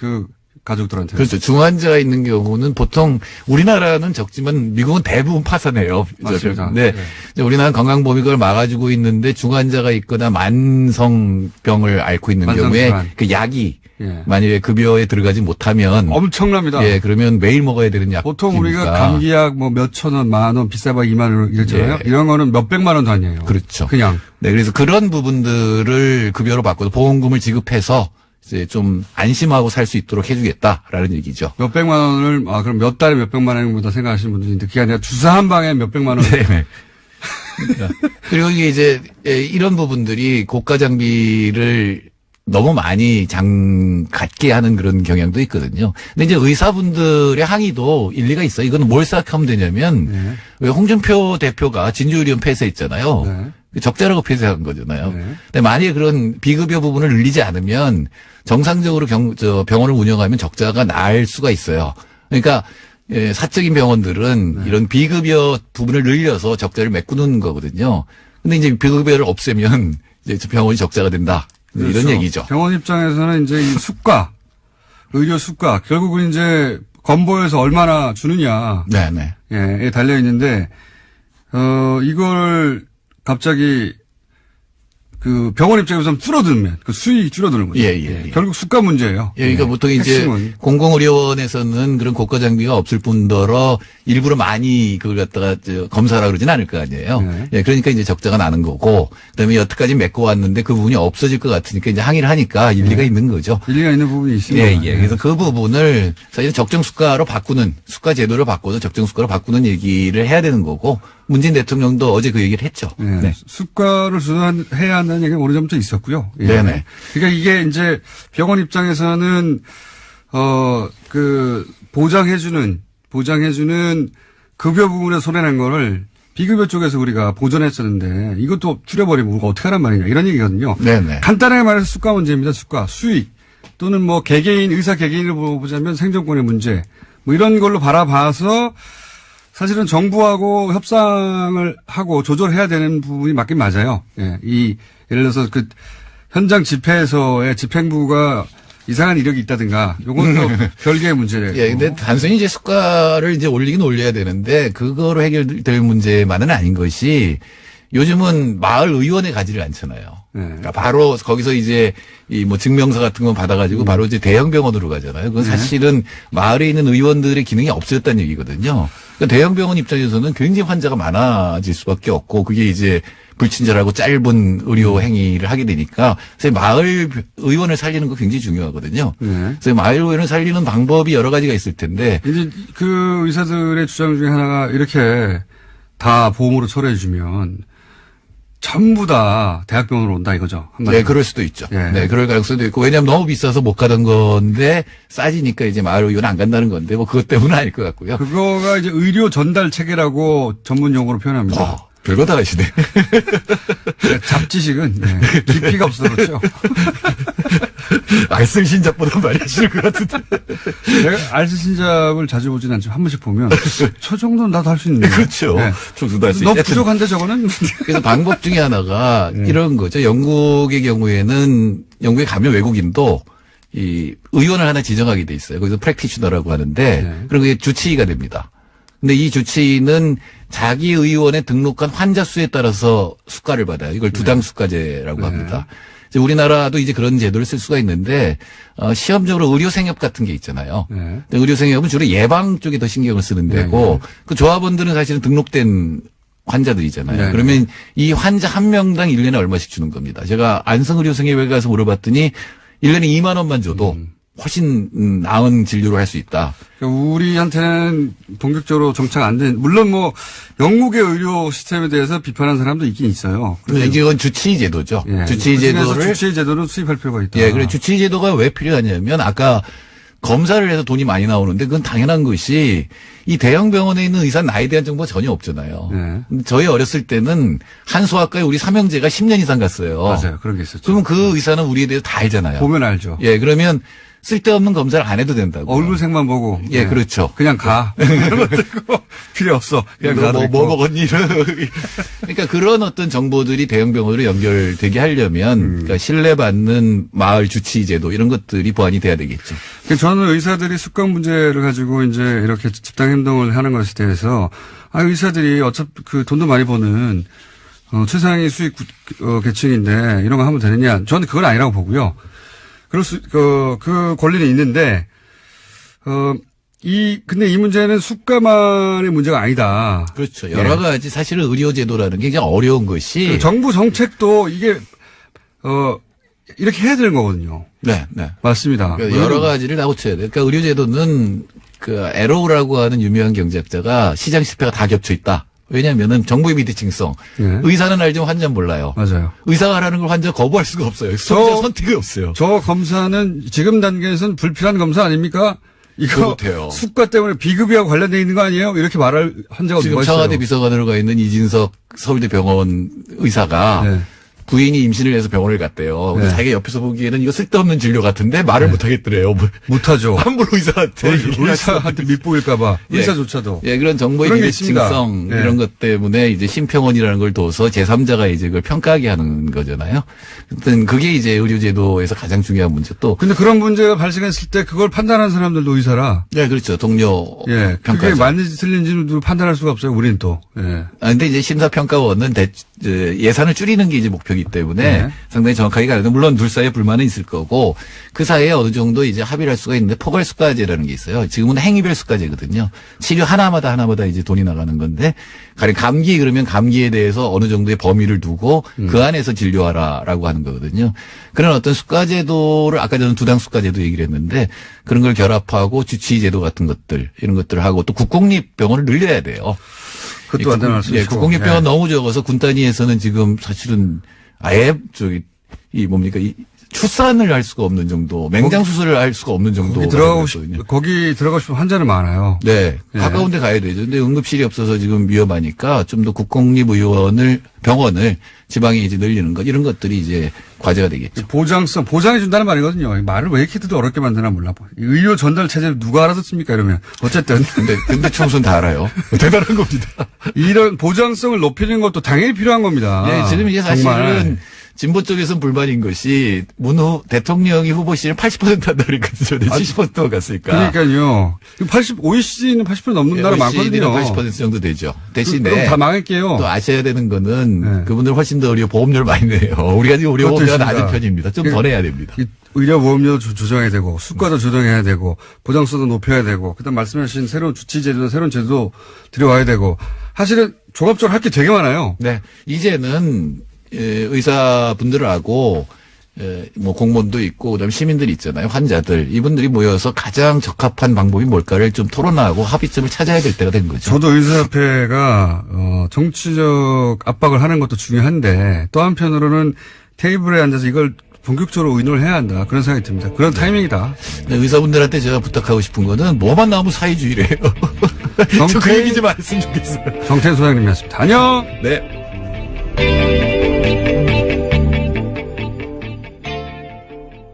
가족들한테. 그렇죠. 중환자가 있는 경우는 보통 우리나라는 적지만 미국은 대부분 파산해요. 맞습니다. 네. 우리나라는 건강보험을 막아주고 있는데 중환자가 있거나 만성병을 앓고 있는 경우에 그 약이 만약에 급여에 들어가지 못하면 엄청납니다. 예, 그러면 매일 먹어야 되는 약. 보통 우리가 감기약 뭐 몇천 원, 만 원, 비싸봐 2만 원 이랬잖아요. 이런 거는 몇백만 원도 아니에요. 그렇죠. 그냥. 네, 그래서 그런 부분들을 급여로 바꿔서 보험금을 지급해서 이제 좀 안심하고 살 수 있도록 해주겠다라는 얘기죠. 몇백만 원을, 그럼 몇 달에 몇백만 원보다 생각하시는 분들이 있는데 그게 아니라 주사 한 방에 몇백만 원. 네. 그리고 이게 이제 이런 부분들이 고가 장비를 너무 많이 갖게 하는 그런 경향도 있거든요. 근데 이제 의사분들의 항의도 일리가 있어요. 이거는 뭘 생각하면 되냐면 왜 홍준표 대표가 진주의료원 폐쇄했잖아요. 적자라고 폐쇄한 거잖아요. 근데 만약에 그런 비급여 부분을 늘리지 않으면 정상적으로 병원을 운영하면 적자가 날 수가 있어요. 그러니까 사적인 병원들은 이런 비급여 부분을 늘려서 적자를 메꾸는 거거든요. 근데 이제 비급여를 없애면 이제 병원이 적자가 된다. 그렇죠. 이런 얘기죠. 병원 입장에서는 이제 이 수가, 의료 수가, 결국은 이제 건보에서 얼마나 주느냐. 네네. 예, 달려 있는데, 이걸 갑자기 그 병원 입장에서는 줄어들면 그 수익이 줄어드는 거죠. 예. 결국 수가 문제예요. 예, 그러니까 보통 이제 공공의료원에서는 그런 고가 장비가 없을 뿐더러 일부러 많이 그걸 갖다가 검사라 그러진 않을 거 아니에요. 예, 그러니까 이제 적자가 나는 거고, 그다음에 여태까지 메꿔 왔는데 그 부분이 없어질 것 같으니까 이제 항의를 하니까 일리가 있는 거죠. 일리가 있는 부분이 있습니다. 예. 그래서 그 부분을 사실 적정 수가로 바꾸는 수가 제도를 바꿔서 적정 수가로 바꾸는 얘기를 해야 되는 거고. 문재인 대통령도 어제 그 얘기를 했죠. 네. 수가를 조정해야 한다는 얘기가 오래 전부터 있었고요. 예. 네네. 그러니까 이게 이제 병원 입장에서는 보장해주는 급여 부분에 손해낸 거를 비급여 쪽에서 우리가 보전했었는데 이것도 줄여버리면 우리가 어떻게 하란 말이냐 이런 얘기거든요. 네네. 간단하게 말해서 수가 문제입니다. 수익 또는 뭐 의사 개개인을 보자면 생존권의 문제 뭐 이런 걸로 바라봐서 사실은 정부하고 협상을 하고 조절해야 되는 부분이 맞긴 맞아요. 예. 예를 들어서 현장 집회에서의 집행부가 이상한 이력이 있다든가, 요것도 별개의 문제래요. 예, 근데 단순히 이제 수가를 이제 올리긴 올려야 되는데, 그거로 해결될 문제만은 아닌 것이, 요즘은 마을 의원에 가지를 않잖아요. 그러니까 바로 거기서 이제 증명서 같은 거 받아가지고 바로 이제 대형 병원으로 가잖아요. 그건 사실은 마을에 있는 의원들의 기능이 없어졌다는 얘기거든요. 그러니까 대형 병원 입장에서는 굉장히 환자가 많아질 수밖에 없고, 그게 이제 불친절하고 짧은 의료 행위를 하게 되니까, 사실 마을 의원을 살리는 거 굉장히 중요하거든요. 그래서 마을 의원을 살리는 방법이 여러 가지가 있을 텐데, 이제 그 의사들의 주장 중에 하나가 이렇게 다 보험으로 처리해주면 전부 다 대학병원으로 온다 이거죠. 네, 그럴 수도 있죠. 예. 네, 그럴 가능성도 있고, 왜냐하면 너무 비싸서 못 가던 건데 싸지니까 이제 마을 의원 안 간다는 건데 뭐 그것 때문은 아닐 것 같고요. 그거가 이제 의료 전달 체계라고 전문 용어로 표현합니다. 별거 다 하시네. 잡지식은 깊이가 없어서 그렇죠. 알쓸신잡보다 많이 하시는 것 같은데. 내가 알쓸신잡을 자주 보진 않지만 한 번씩 보면 저 정도는 나도 할 수 있는데. 그렇죠. 네. 저도 할 수 너 부족한데 저거는. 그래서 방법 중에 하나가 이런 거죠. 영국의 경우에는 영국에 가면 외국인도 이 의원을 하나 지정하게 돼 있어요. 거기서 프랙티셔너라고 하는데 그리고 그게 주치의가 됩니다. 근데 이 주치의는 자기 의원에 등록한 환자 수에 따라서 수가를 받아요. 이걸 두당 수가제라고 합니다. 우리나라도 이제 그런 제도를 쓸 수가 있는데 시험적으로 의료생협 같은 게 있잖아요. 의료생협은 주로 예방 쪽에 더 신경을 쓰는 데고 그 조합원들은 사실은 등록된 환자들이잖아요. 그러면 이 환자 한 명당 1년에 얼마씩 주는 겁니다. 제가 안성의료생협에 가서 물어봤더니 1년에 2만 원만 줘도 훨씬 나은 진료를 할 수 있다. 우리한테는 본격적으로 정착 안 된, 물론 뭐 영국의 의료 시스템에 대해서 비판하는 사람도 있긴 있어요. 그런데 이건 주치의 제도죠. 주치의 제도는 수입할 필요가 있다. 예, 그래 주치의 제도가 왜 필요하냐면 아까 검사를 해서 돈이 많이 나오는데 그건 당연한 것이 이 대형 병원에 있는 의사 나이에 대한 정보가 전혀 없잖아요. 저희 어렸을 때는 한소아과에 우리 삼형제가 10년 이상 갔어요. 맞아요. 그런 게 있었죠. 그러면 그 의사는 우리에 대해서 다 알잖아요. 보면 알죠. 예, 그러면 쓸데없는 검사를 안 해도 된다고. 얼굴색만 보고. 예, 네. 그렇죠. 그냥 가. 필요 없어. 그냥 가. 뭐 먹었니? 그러니까 그런 어떤 정보들이 대형 병원으로 연결되게 하려면 그러니까 신뢰받는 마을 주치 제도 이런 것들이 보완이 돼야 되겠죠. 저는 의사들이 습관 문제를 가지고 이제 이렇게 집단 행동을 하는 것에 대해서 의사들이 어차피 그 돈도 많이 버는 최상위 수익 계층인데 이런 거 하면 되느냐? 저는 그건 아니라고 보고요. 그 권리는 있는데 근데 이 문제는 수가만의 문제가 아니다. 그렇죠. 여러 가지 사실은 의료제도라는 게 굉장히 어려운 것이 정부 정책도 이게 이렇게 해야 되는 거거든요. 네, 네. 맞습니다. 그러니까 여러 가지를 다 고쳐야 돼요. 그러니까 의료제도는 그 에로우라고 하는 유명한 경제학자가 시장 실패가 다 겹쳐 있다. 왜냐면은 정부의 비대칭성. 네. 의사는 알지만 환자는 몰라요. 맞아요. 의사가 하라는 걸 환자가 거부할 수가 없어요. 소비자 선택이 없어요. 저 검사는 지금 단계에서는 불필요한 검사 아닙니까? 이거 못해요. 수가 때문에 비급여와 관련되어 있는 거 아니에요? 이렇게 말할 환자가 누가 있어요? 지금 청와대 비서관으로 가 있는 이진석 서울대 병원 의사가 네. 부인이 임신을 해서 병원을 갔대요. 네. 자기가 옆에서 보기에는 이거 쓸데없는 진료 같은데 말을 못 하겠더래요. 못하죠. 함부로 의사한테. 의사한테 밑보일까봐. 예. 의사조차도. 예, 그런 정보의 비대칭성 네. 이런 것 때문에 이제 심평원이라는 걸 둬서 제3자가 이제 그걸 평가하게 하는 거잖아요. 어떤 그게 이제 의료제도에서 가장 중요한 문제 또. 근데 그런 문제가 발생했을 때 그걸 판단하는 사람들도 의사라. 네, 그렇죠. 동료 예, 평가. 그게 맞는지 틀린지도 판단할 수가 없어요. 우리는 또. 예. 근데 이제 심사평가원은 예산을 줄이는 게 이제 목표이기 때문에 네. 상당히 정확하게 가는데 물론 둘 사이에 불만은 있을 거고 그 사이에 어느 정도 이제 합의를 할 수가 있는데 포괄 수가제라는 게 있어요. 지금은 행위별 수가제거든요. 치료 하나마다 이제 돈이 나가는 건데 가령 감기 그러면 감기에 대해서 어느 정도의 범위를 두고 그 안에서 진료하라라고 하는 거거든요. 그런 어떤 수가제도를 아까 저는 두당 수가제도 얘기를 했는데 그런 걸 결합하고 주치의제도 같은 것들 이런 것들을 하고 또 국공립병원을 늘려야 돼요. 그것도 안 되는 예, 국공립병원 너무 적어서 군 단위에서는 지금 사실은 아예 출산을 할 수가 없는 정도, 맹장 수술을 할 수가 없는 정도. 거기 들어가고 싶으면 환자는 많아요. 네. 가까운 데 가야 되죠. 근데 응급실이 없어서 지금 위험하니까 좀 더 병원을 지방에 이제 늘리는 것, 이런 것들이 이제 과제가 되겠죠. 보장해 준다는 말이거든요. 말을 왜 이렇게 도 어렵게 만드나 몰라. 의료 전달 체제를 누가 알아듣습니까? 이러면. 어쨌든. 근데 청소는 다 알아요. 대단한 겁니다. 이런 보장성을 높이는 것도 당연히 필요한 겁니다. 네. 지금 이게 사실은 정말. 진보 쪽에서는 불만인 것이 대통령이 후보 시는 80% 한다 그랬거든요. 70%가 갔으니까. 그러니까요. OECD는 80% 넘는 나라 많거든요. 80% 정도 되죠. 대신에. 그럼 다 망할게요. 또 아셔야 되는 거는 그분들 훨씬 더 의료 보험료를 많이 내요. 우리가 지금 의료 보험료가 낮은 편입니다. 좀 더 내야 됩니다. 의료 보험료 조정해야 되고 수가도 조정해야 되고 보장성도 높여야 되고 그다음 말씀하신 새로운 주치 제도나 새로운 제도 들여와야 되고 사실은 종합적으로 할 게 되게 많아요. 네. 이제는 의사분들하고 공무원도 있고 그다음에 시민들이 있잖아요. 환자들. 이분들이 모여서 가장 적합한 방법이 뭘까를 좀 토론하고 합의점을 찾아야 될 때가 된 거죠. 저도 의사협회가 정치적 압박을 하는 것도 중요한데 또 한편으로는 테이블에 앉아서 이걸 본격적으로 의논을 해야 한다. 그런 생각이 듭니다. 그런 타이밍이다. 네, 의사분들한테 제가 부탁하고 싶은 거는 뭐만 나오면 사회주의래요. 그 얘기 좀 안 했으면 좋겠어요. 정태인 소장님이었습니다. 안녕. 네.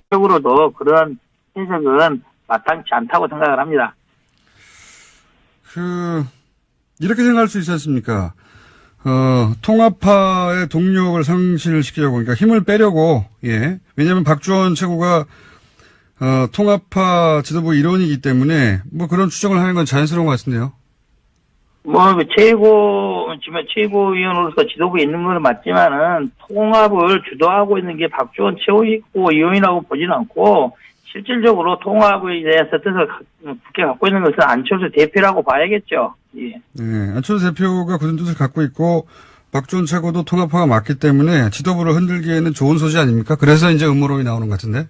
적으로도 그런 해석은 마땅치 않다고 생각을 합니다. 이렇게 생각할 수 있지 않습니까? 통합파의 동력을 상실시키려고, 그러니까 힘을 빼려고, 예. 왜냐면 박주원 최고가, 통합파 지도부 일원이기 때문에, 그런 추정을 하는 건 자연스러운 것 같은데요. 최고위원으로서 지도부에 있는 건 맞지만은, 통합을 주도하고 있는 게 박주원 최고위원이라고 보지는 않고, 실질적으로 통합에 대해서 뜻을 굳게 갖고 있는 것은 안철수 대표라고 봐야겠죠. 예. 네, 안철수 대표가 굳은 뜻을 갖고 있고 박주원 최고도 통합파가 맞기 때문에 지도부를 흔들기에는 좋은 소지 아닙니까? 그래서 이제 음모론이 나오는 것 같은데.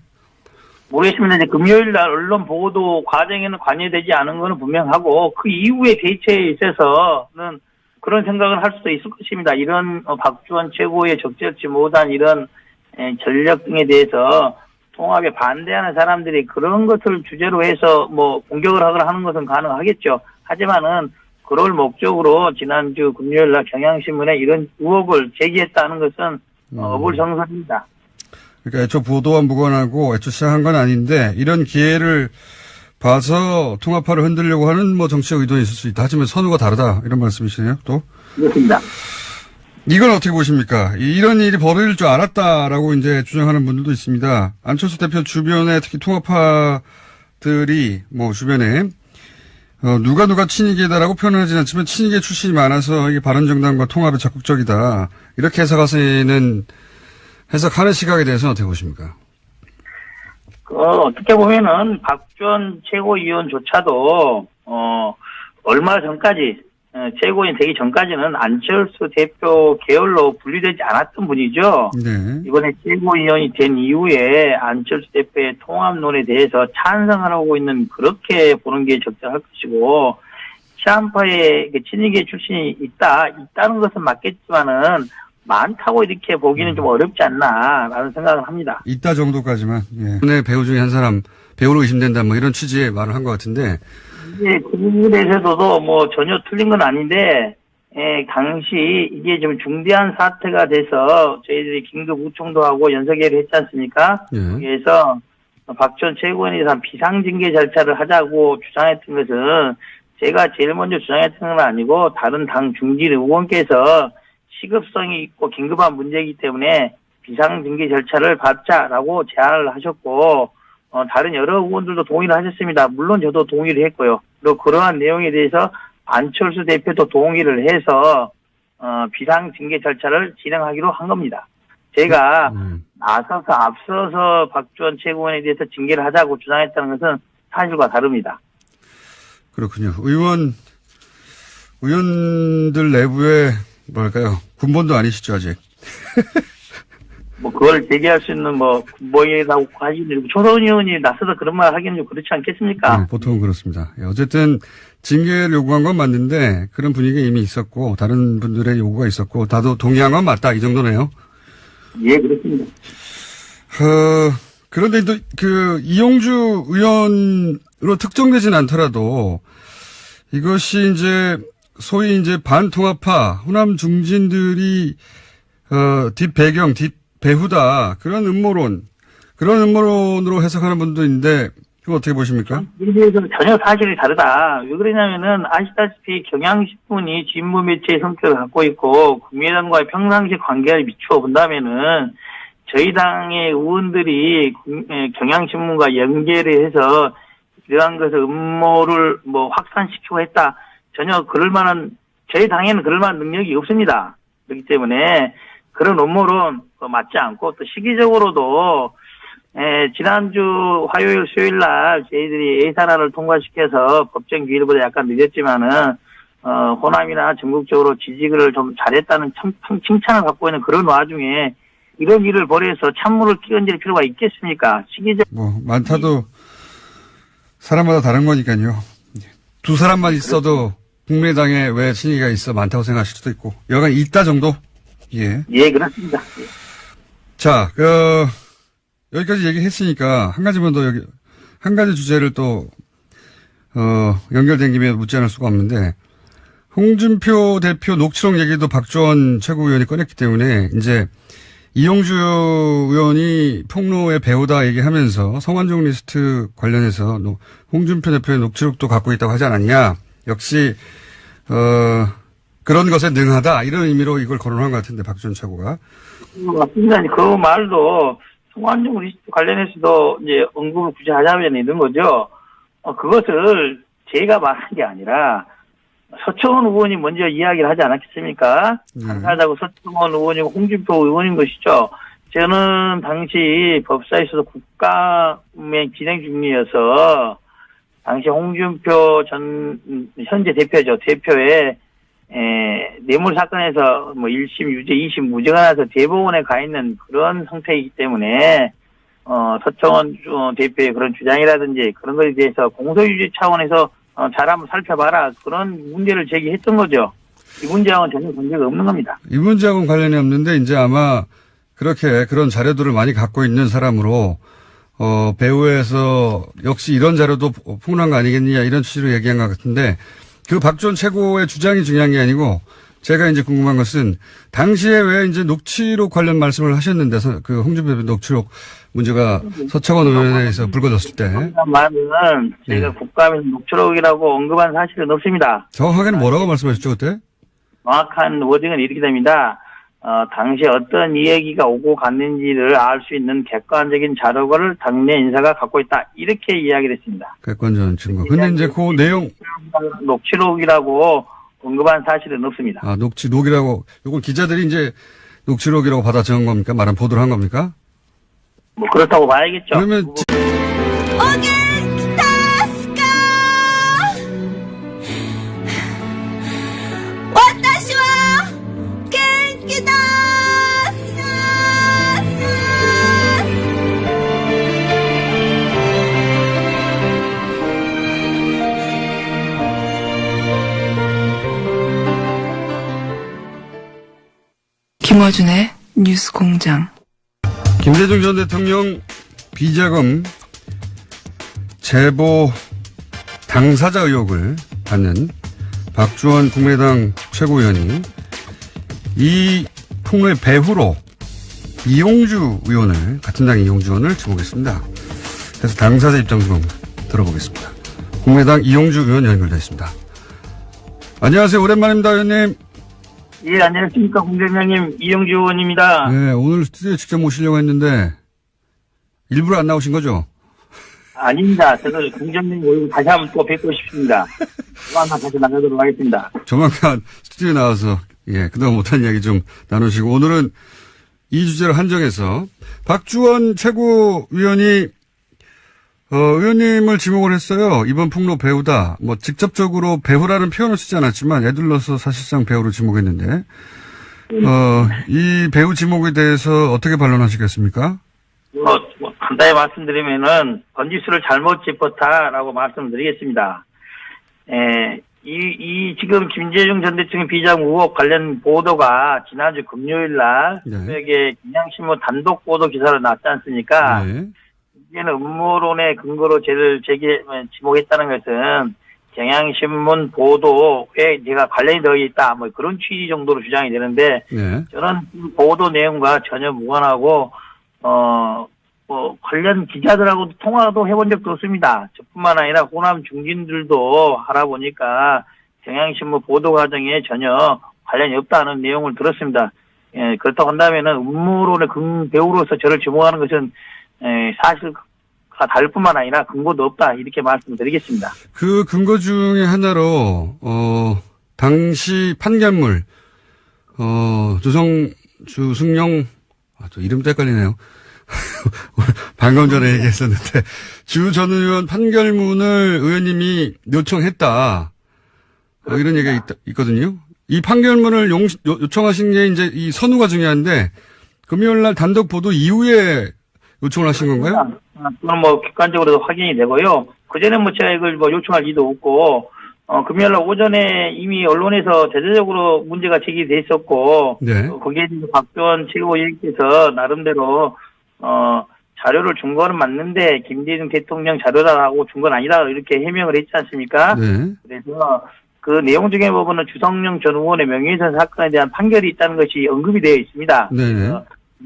모르겠습니다. 이제 금요일 날 언론 보도 과정에는 관여되지 않은 것은 분명하고 그 이후의 대처에 있어서는 그런 생각을 할 수도 있을 것입니다. 이런 박주원 최고의 적절치 못한 이런 전력 등에 대해서 통합에 반대하는 사람들이 그런 것을 주제로 해서 공격을 하거나 하는 것은 가능하겠죠. 하지만은 그럴 목적으로 지난주 금요일 날 경향신문에 이런 의혹을 제기했다는 것은 어불성설입니다. 그러니까 애초 보도와 무관하고 애초 시작한 건 아닌데 이런 기회를 봐서 통합화를 흔들려고 하는 뭐 정치적 의도는 있을 수 있다. 하지만 선후가 다르다. 이런 말씀이시네요. 또. 그렇습니다. 이건 어떻게 보십니까? 이런 일이 벌어질 줄 알았다라고 이제 주장하는 분들도 있습니다. 안철수 대표 주변에 특히 통합파들이 뭐 주변에 누가 친이계다라고 표현은 하진 않지만 친이계 출신이 많아서 이게 바른정당과 통합에 적극적이다. 이렇게 해석하는 시각에 대해서는 어떻게 보십니까? 어떻게 보면은 박지원 최고위원조차도 얼마 전까지 최고위원 되기 전까지는 안철수 대표 계열로 분리되지 않았던 분이죠. 네. 이번에 최고위원이 된 이후에 안철수 대표의 통합론에 대해서 찬성을 하고 있는 그렇게 보는 게 적절할 것이고 시한파에 친이계 출신이 있다는 것은 맞겠지만은 많다고 이렇게 보기는 좀 어렵지 않나라는 생각을 합니다. 있다 정도까지만. 예. 네, 배우 중에 한 사람 배우로 의심된다 뭐 이런 취지의 말을 한 것 같은데. 예, 그 부분에 대해서도 뭐 전혀 틀린 건 아닌데, 당시 이게 좀 중대한 사태가 돼서 저희들이 긴급 우총도 하고 연석회의를 했지 않습니까? 예. 그래서 박지원 최고위원에 대한 비상징계 절차를 하자고 주장했던 것은 제가 제일 먼저 주장했던 건 아니고 다른 당 중진 의원께서 시급성이 있고 긴급한 문제이기 때문에 비상징계 절차를 밟자라고 제안을 하셨고 다른 여러 의원들도 동의를 하셨습니다. 물론 저도 동의를 했고요. 그리고 그러한 내용에 대해서 안철수 대표도 동의를 해서 비상징계 절차를 진행하기로 한 겁니다. 제가 앞서서 박지원 최고위원에 대해서 징계를 하자고 주장했다는 것은 사실과 다릅니다. 그렇군요. 의원들 내부에 뭐랄까요? 군번도 아니시죠, 아직? 뭐, 그걸 제기할 수 있는 군번이라고 하시는, 초선 의원이 나서서 그런 말 하기는 좀 그렇지 않겠습니까? 네, 보통은 그렇습니다. 어쨌든, 징계를 요구한 건 맞는데, 그런 분위기가 이미 있었고, 다른 분들의 요구가 있었고, 다도 동의한 건 맞다, 이 정도네요. 예, 그렇습니다. 그런데 이용주 의원으로 특정되진 않더라도, 이것이 소위 반통합파, 호남 중진들이, 뒷배경, 뒷배후다. 그런 음모론으로 해석하는 분도 있는데, 그거 어떻게 보십니까? 이에 대해서는 전혀 사실이 다르다. 왜 그러냐면은, 아시다시피 경향신문이 진보 매체의 성격을 갖고 있고, 국민의당과의 평상시 관계를 미추어 본다면은, 저희 당의 의원들이 경향신문과 연계를 해서, 이러한 것을 음모를 확산시키고 했다. 전혀 저희 당에는 그럴 만한 능력이 없습니다. 그렇기 때문에 그런 음모론 맞지 않고 또 시기적으로도 지난주 화요일 수요일 날 저희들이 예산안을 통과시켜서 법정 기일보다 약간 늦었지만은 호남이나 전국적으로 지지를 좀 잘했다는 칭찬을 갖고 있는 그런 와중에 이런 일을 벌여서 찬물을 끼얹을 필요가 있겠습니까? 많다도 사람마다 다른 거니까요. 두 사람만 있어도 국민의당에 왜 친이가 있어 많다고 생각하실 수도 있고 여간 있다 정도? 예. 예, 그렇습니다. 예. 자, 여기까지 얘기했으니까 한 가지 주제를 또 연결된 김에 묻지 않을 수가 없는데 홍준표 대표 녹취록 얘기도 박지원 최고위원이 꺼냈기 때문에 이제 이용주 의원이 폭로의 배우다 얘기하면서 성완종 리스트 관련해서 홍준표 대표의 녹취록도 갖고 있다고 하지 않았냐. 역시 그런 것에 능하다. 이런 의미로 이걸 거론한 것 같은데 박지원 최고가. 맞습니다. 그 말도 성완종 리스트 관련해서도 이제 언급을 굳이 하자면 있는 거죠. 그것을 제가 말한 게 아니라 서청원 의원이 먼저 이야기를 하지 않았겠습니까? 당사자고 서청원 의원이고 홍준표 의원인 것이죠. 저는 당시 법사에서도 국감에 진행 중이어서 당시 홍준표 현재 대표죠. 대표의 뇌물 사건에서 1심 유죄, 2심 무죄가 나서 대법원에 가 있는 그런 상태이기 때문에 서청원 대표의 그런 주장이라든지 그런 것에 대해서 공소유지 차원에서 잘 한번 살펴봐라. 그런 문제를 제기했던 거죠. 이 문제하고는 전혀 관계가 없는 겁니다. 이 문제하고는 관련이 없는데 이제 아마 그런 자료들을 많이 갖고 있는 사람으로 배후에서 역시 이런 자료도 폭로한 거 아니겠느냐 이런 취지로 얘기한 것 같은데 그 박지원 최고의 주장이 중요한 게 아니고 제가 이제 궁금한 것은 당시에 왜 이제 녹취록 관련 말씀을 하셨는데 그 홍준표 녹취록 문제가 서창원 의원회에서 불거졌을 때 말은 제가 네. 국가민 녹취록이라고 언급한 사실은 없습니다. 정확하게는 뭐라고 말씀하셨죠 그때? 정확한 워딩은 이렇게 됩니다. 당시에 어떤 이야기가 오고 갔는지를 알 수 있는 객관적인 자료를 당내 인사가 갖고 있다. 이렇게 이야기를 했습니다. 객관적인 증거. 근데 이제 그 내용. 녹취록이라고 언급한 사실은 없습니다. 녹취록이라고, 요걸 기자들이 이제 녹취록이라고 받아 적은 겁니까? 말한 보도를 한 겁니까? 뭐 그렇다고 봐야겠죠. 그러면 김어준의 뉴스공장. 김대중 전 대통령 비자금 제보 당사자 의혹을 받는 박주원 국민의당 최고위원이 이 폭로의 배후로 이용주 의원을, 같은 당 이용주 의원을 지목했습니다. 그래서 당사자 입장 좀 들어보겠습니다. 국민의당 이용주 의원 연결되어 있습니다. 안녕하세요. 오랜만입니다, 의원님. 예, 안녕하십니까. 공장장님 이용주 의원입니다. 네, 오늘 스튜디오에 직접 모시려고 했는데 일부러 안 나오신 거죠? 아닙니다. 저도 공장장님 얼굴 다시 한번 또 뵙고 싶습니다. 조만간 다시 나가도록 하겠습니다. 조만간 스튜디오에 나와서 그동안 못한 이야기 좀 나누시고, 오늘은 이 주제를 한정해서 박주원 최고위원이 의원님을 지목을 했어요. 이번 폭로 배우다. 뭐 직접적으로 배우라는 표현을 쓰지 않았지만 애둘러서 사실상 배우로 지목했는데 이 배우 지목에 대해서 어떻게 반론하시겠습니까? 간단히 말씀드리면은 번지수를 잘못 짚었다라고 말씀드리겠습니다. 지금 김대중 전 대통령 비자금 의혹 관련 보도가 지난주 금요일 날 새벽에 경향신문 단독 보도 기사로 났지 않습니까? 네. 이제는 음모론의 근거로 저를 지목했다는 것은 경향신문 보도에 제가 관련이 되어 있다, 뭐 그런 취지 정도로 주장이 되는데, 네. 저는 그 보도 내용과 전혀 무관하고, 관련 기자들하고도 통화도 해본 적도 없습니다. 저뿐만 아니라 호남 중진들도 하다 보니까 경향신문 보도 과정에 전혀 관련이 없다는 내용을 들었습니다. 예, 그렇다고 한다면은 음모론의 배우로서 저를 지목하는 것은 사실과 다를 뿐만 아니라 근거도 없다, 이렇게 말씀드리겠습니다. 그 근거 중에 하나로 당시 판결물 주승용 또 이름도 헷갈리네요. 방금 전에 얘기했었는데 주 전 의원 판결문을 의원님이 요청했다, 이런 얘기가 있거든요. 이 판결문을 요청하신 게 이제 이 선우가 중요한데, 금요일 날 단독 보도 이후에 요청을 하신 건가요? 그건 뭐 객관적으로도 확인이 되고요. 그전에 뭐 제가 이걸 뭐 요청할 리도 없고, 금요일 날 오전에 이미 언론에서 대대적으로 문제가 제기돼 있었고, 네. 거기에 박주원 최고위원께서 나름대로 자료를 준 거는 맞는데 김대중 대통령 자료라고 준 건 아니다, 이렇게 해명을 했지 않습니까? 네. 그래서 그 내용 중에 보면은 주성령 전 의원의 명예훼손 사건에 대한 판결이 있다는 것이 언급이 되어 있습니다. 네.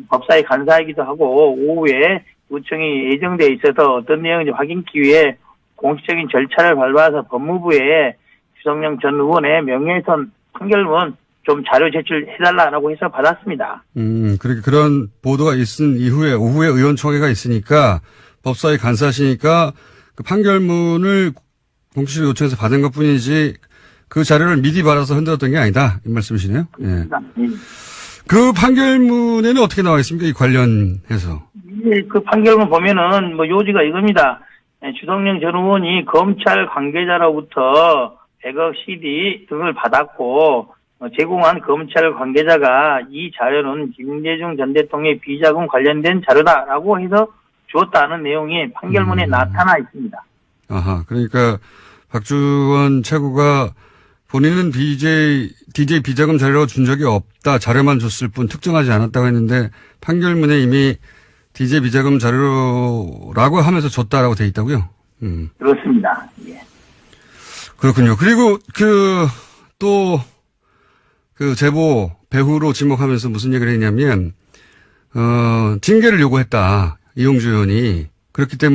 법사위 간사이기도 하고 오후에 요청이 예정되어 있어서 어떤 내용인지 확인하기 위해 공식적인 절차를 밟아서 법무부에 주성령 전 의원의 명예훼손 판결문 좀 자료 제출해달라고 해서 받았습니다. 그렇게 그런 보도가 있은 이후에 오후에 의원총회가 있으니까 법사위 간사시니까 그 판결문을 공식적으로 요청해서 받은 것 뿐이지 그 자료를 미리 받아서 흔들었던 게 아니다, 이 말씀이시네요. 예. 그 판결문에는 어떻게 나와 있습니까? 이 관련해서. 그 판결문 보면은 뭐 요지가 이겁니다. 주성령 전 의원이 검찰 관계자로부터 100억 CD 등을 받았고, 제공한 검찰 관계자가 이 자료는 김대중 전 대통령의 비자금 관련된 자료다라고 해서 주었다는 내용이 판결문에 나타나 있습니다. 아하, 그러니까 박주원 최고가 본인은 DJ 비자금 자료를 준 적이 없다, 자료만 줬을 뿐 특정하지 않았다고 했는데 판결문에 이미 DJ 비자금 자료라고 하면서 줬다라고 돼 있다고요? 그렇습니다. 예. 그렇군요. 그리고 또 그 제보 배후로 지목하면서 무슨 얘기를 했냐면, 징계를 요구했다. 이용주 의원이. 그렇기 때문에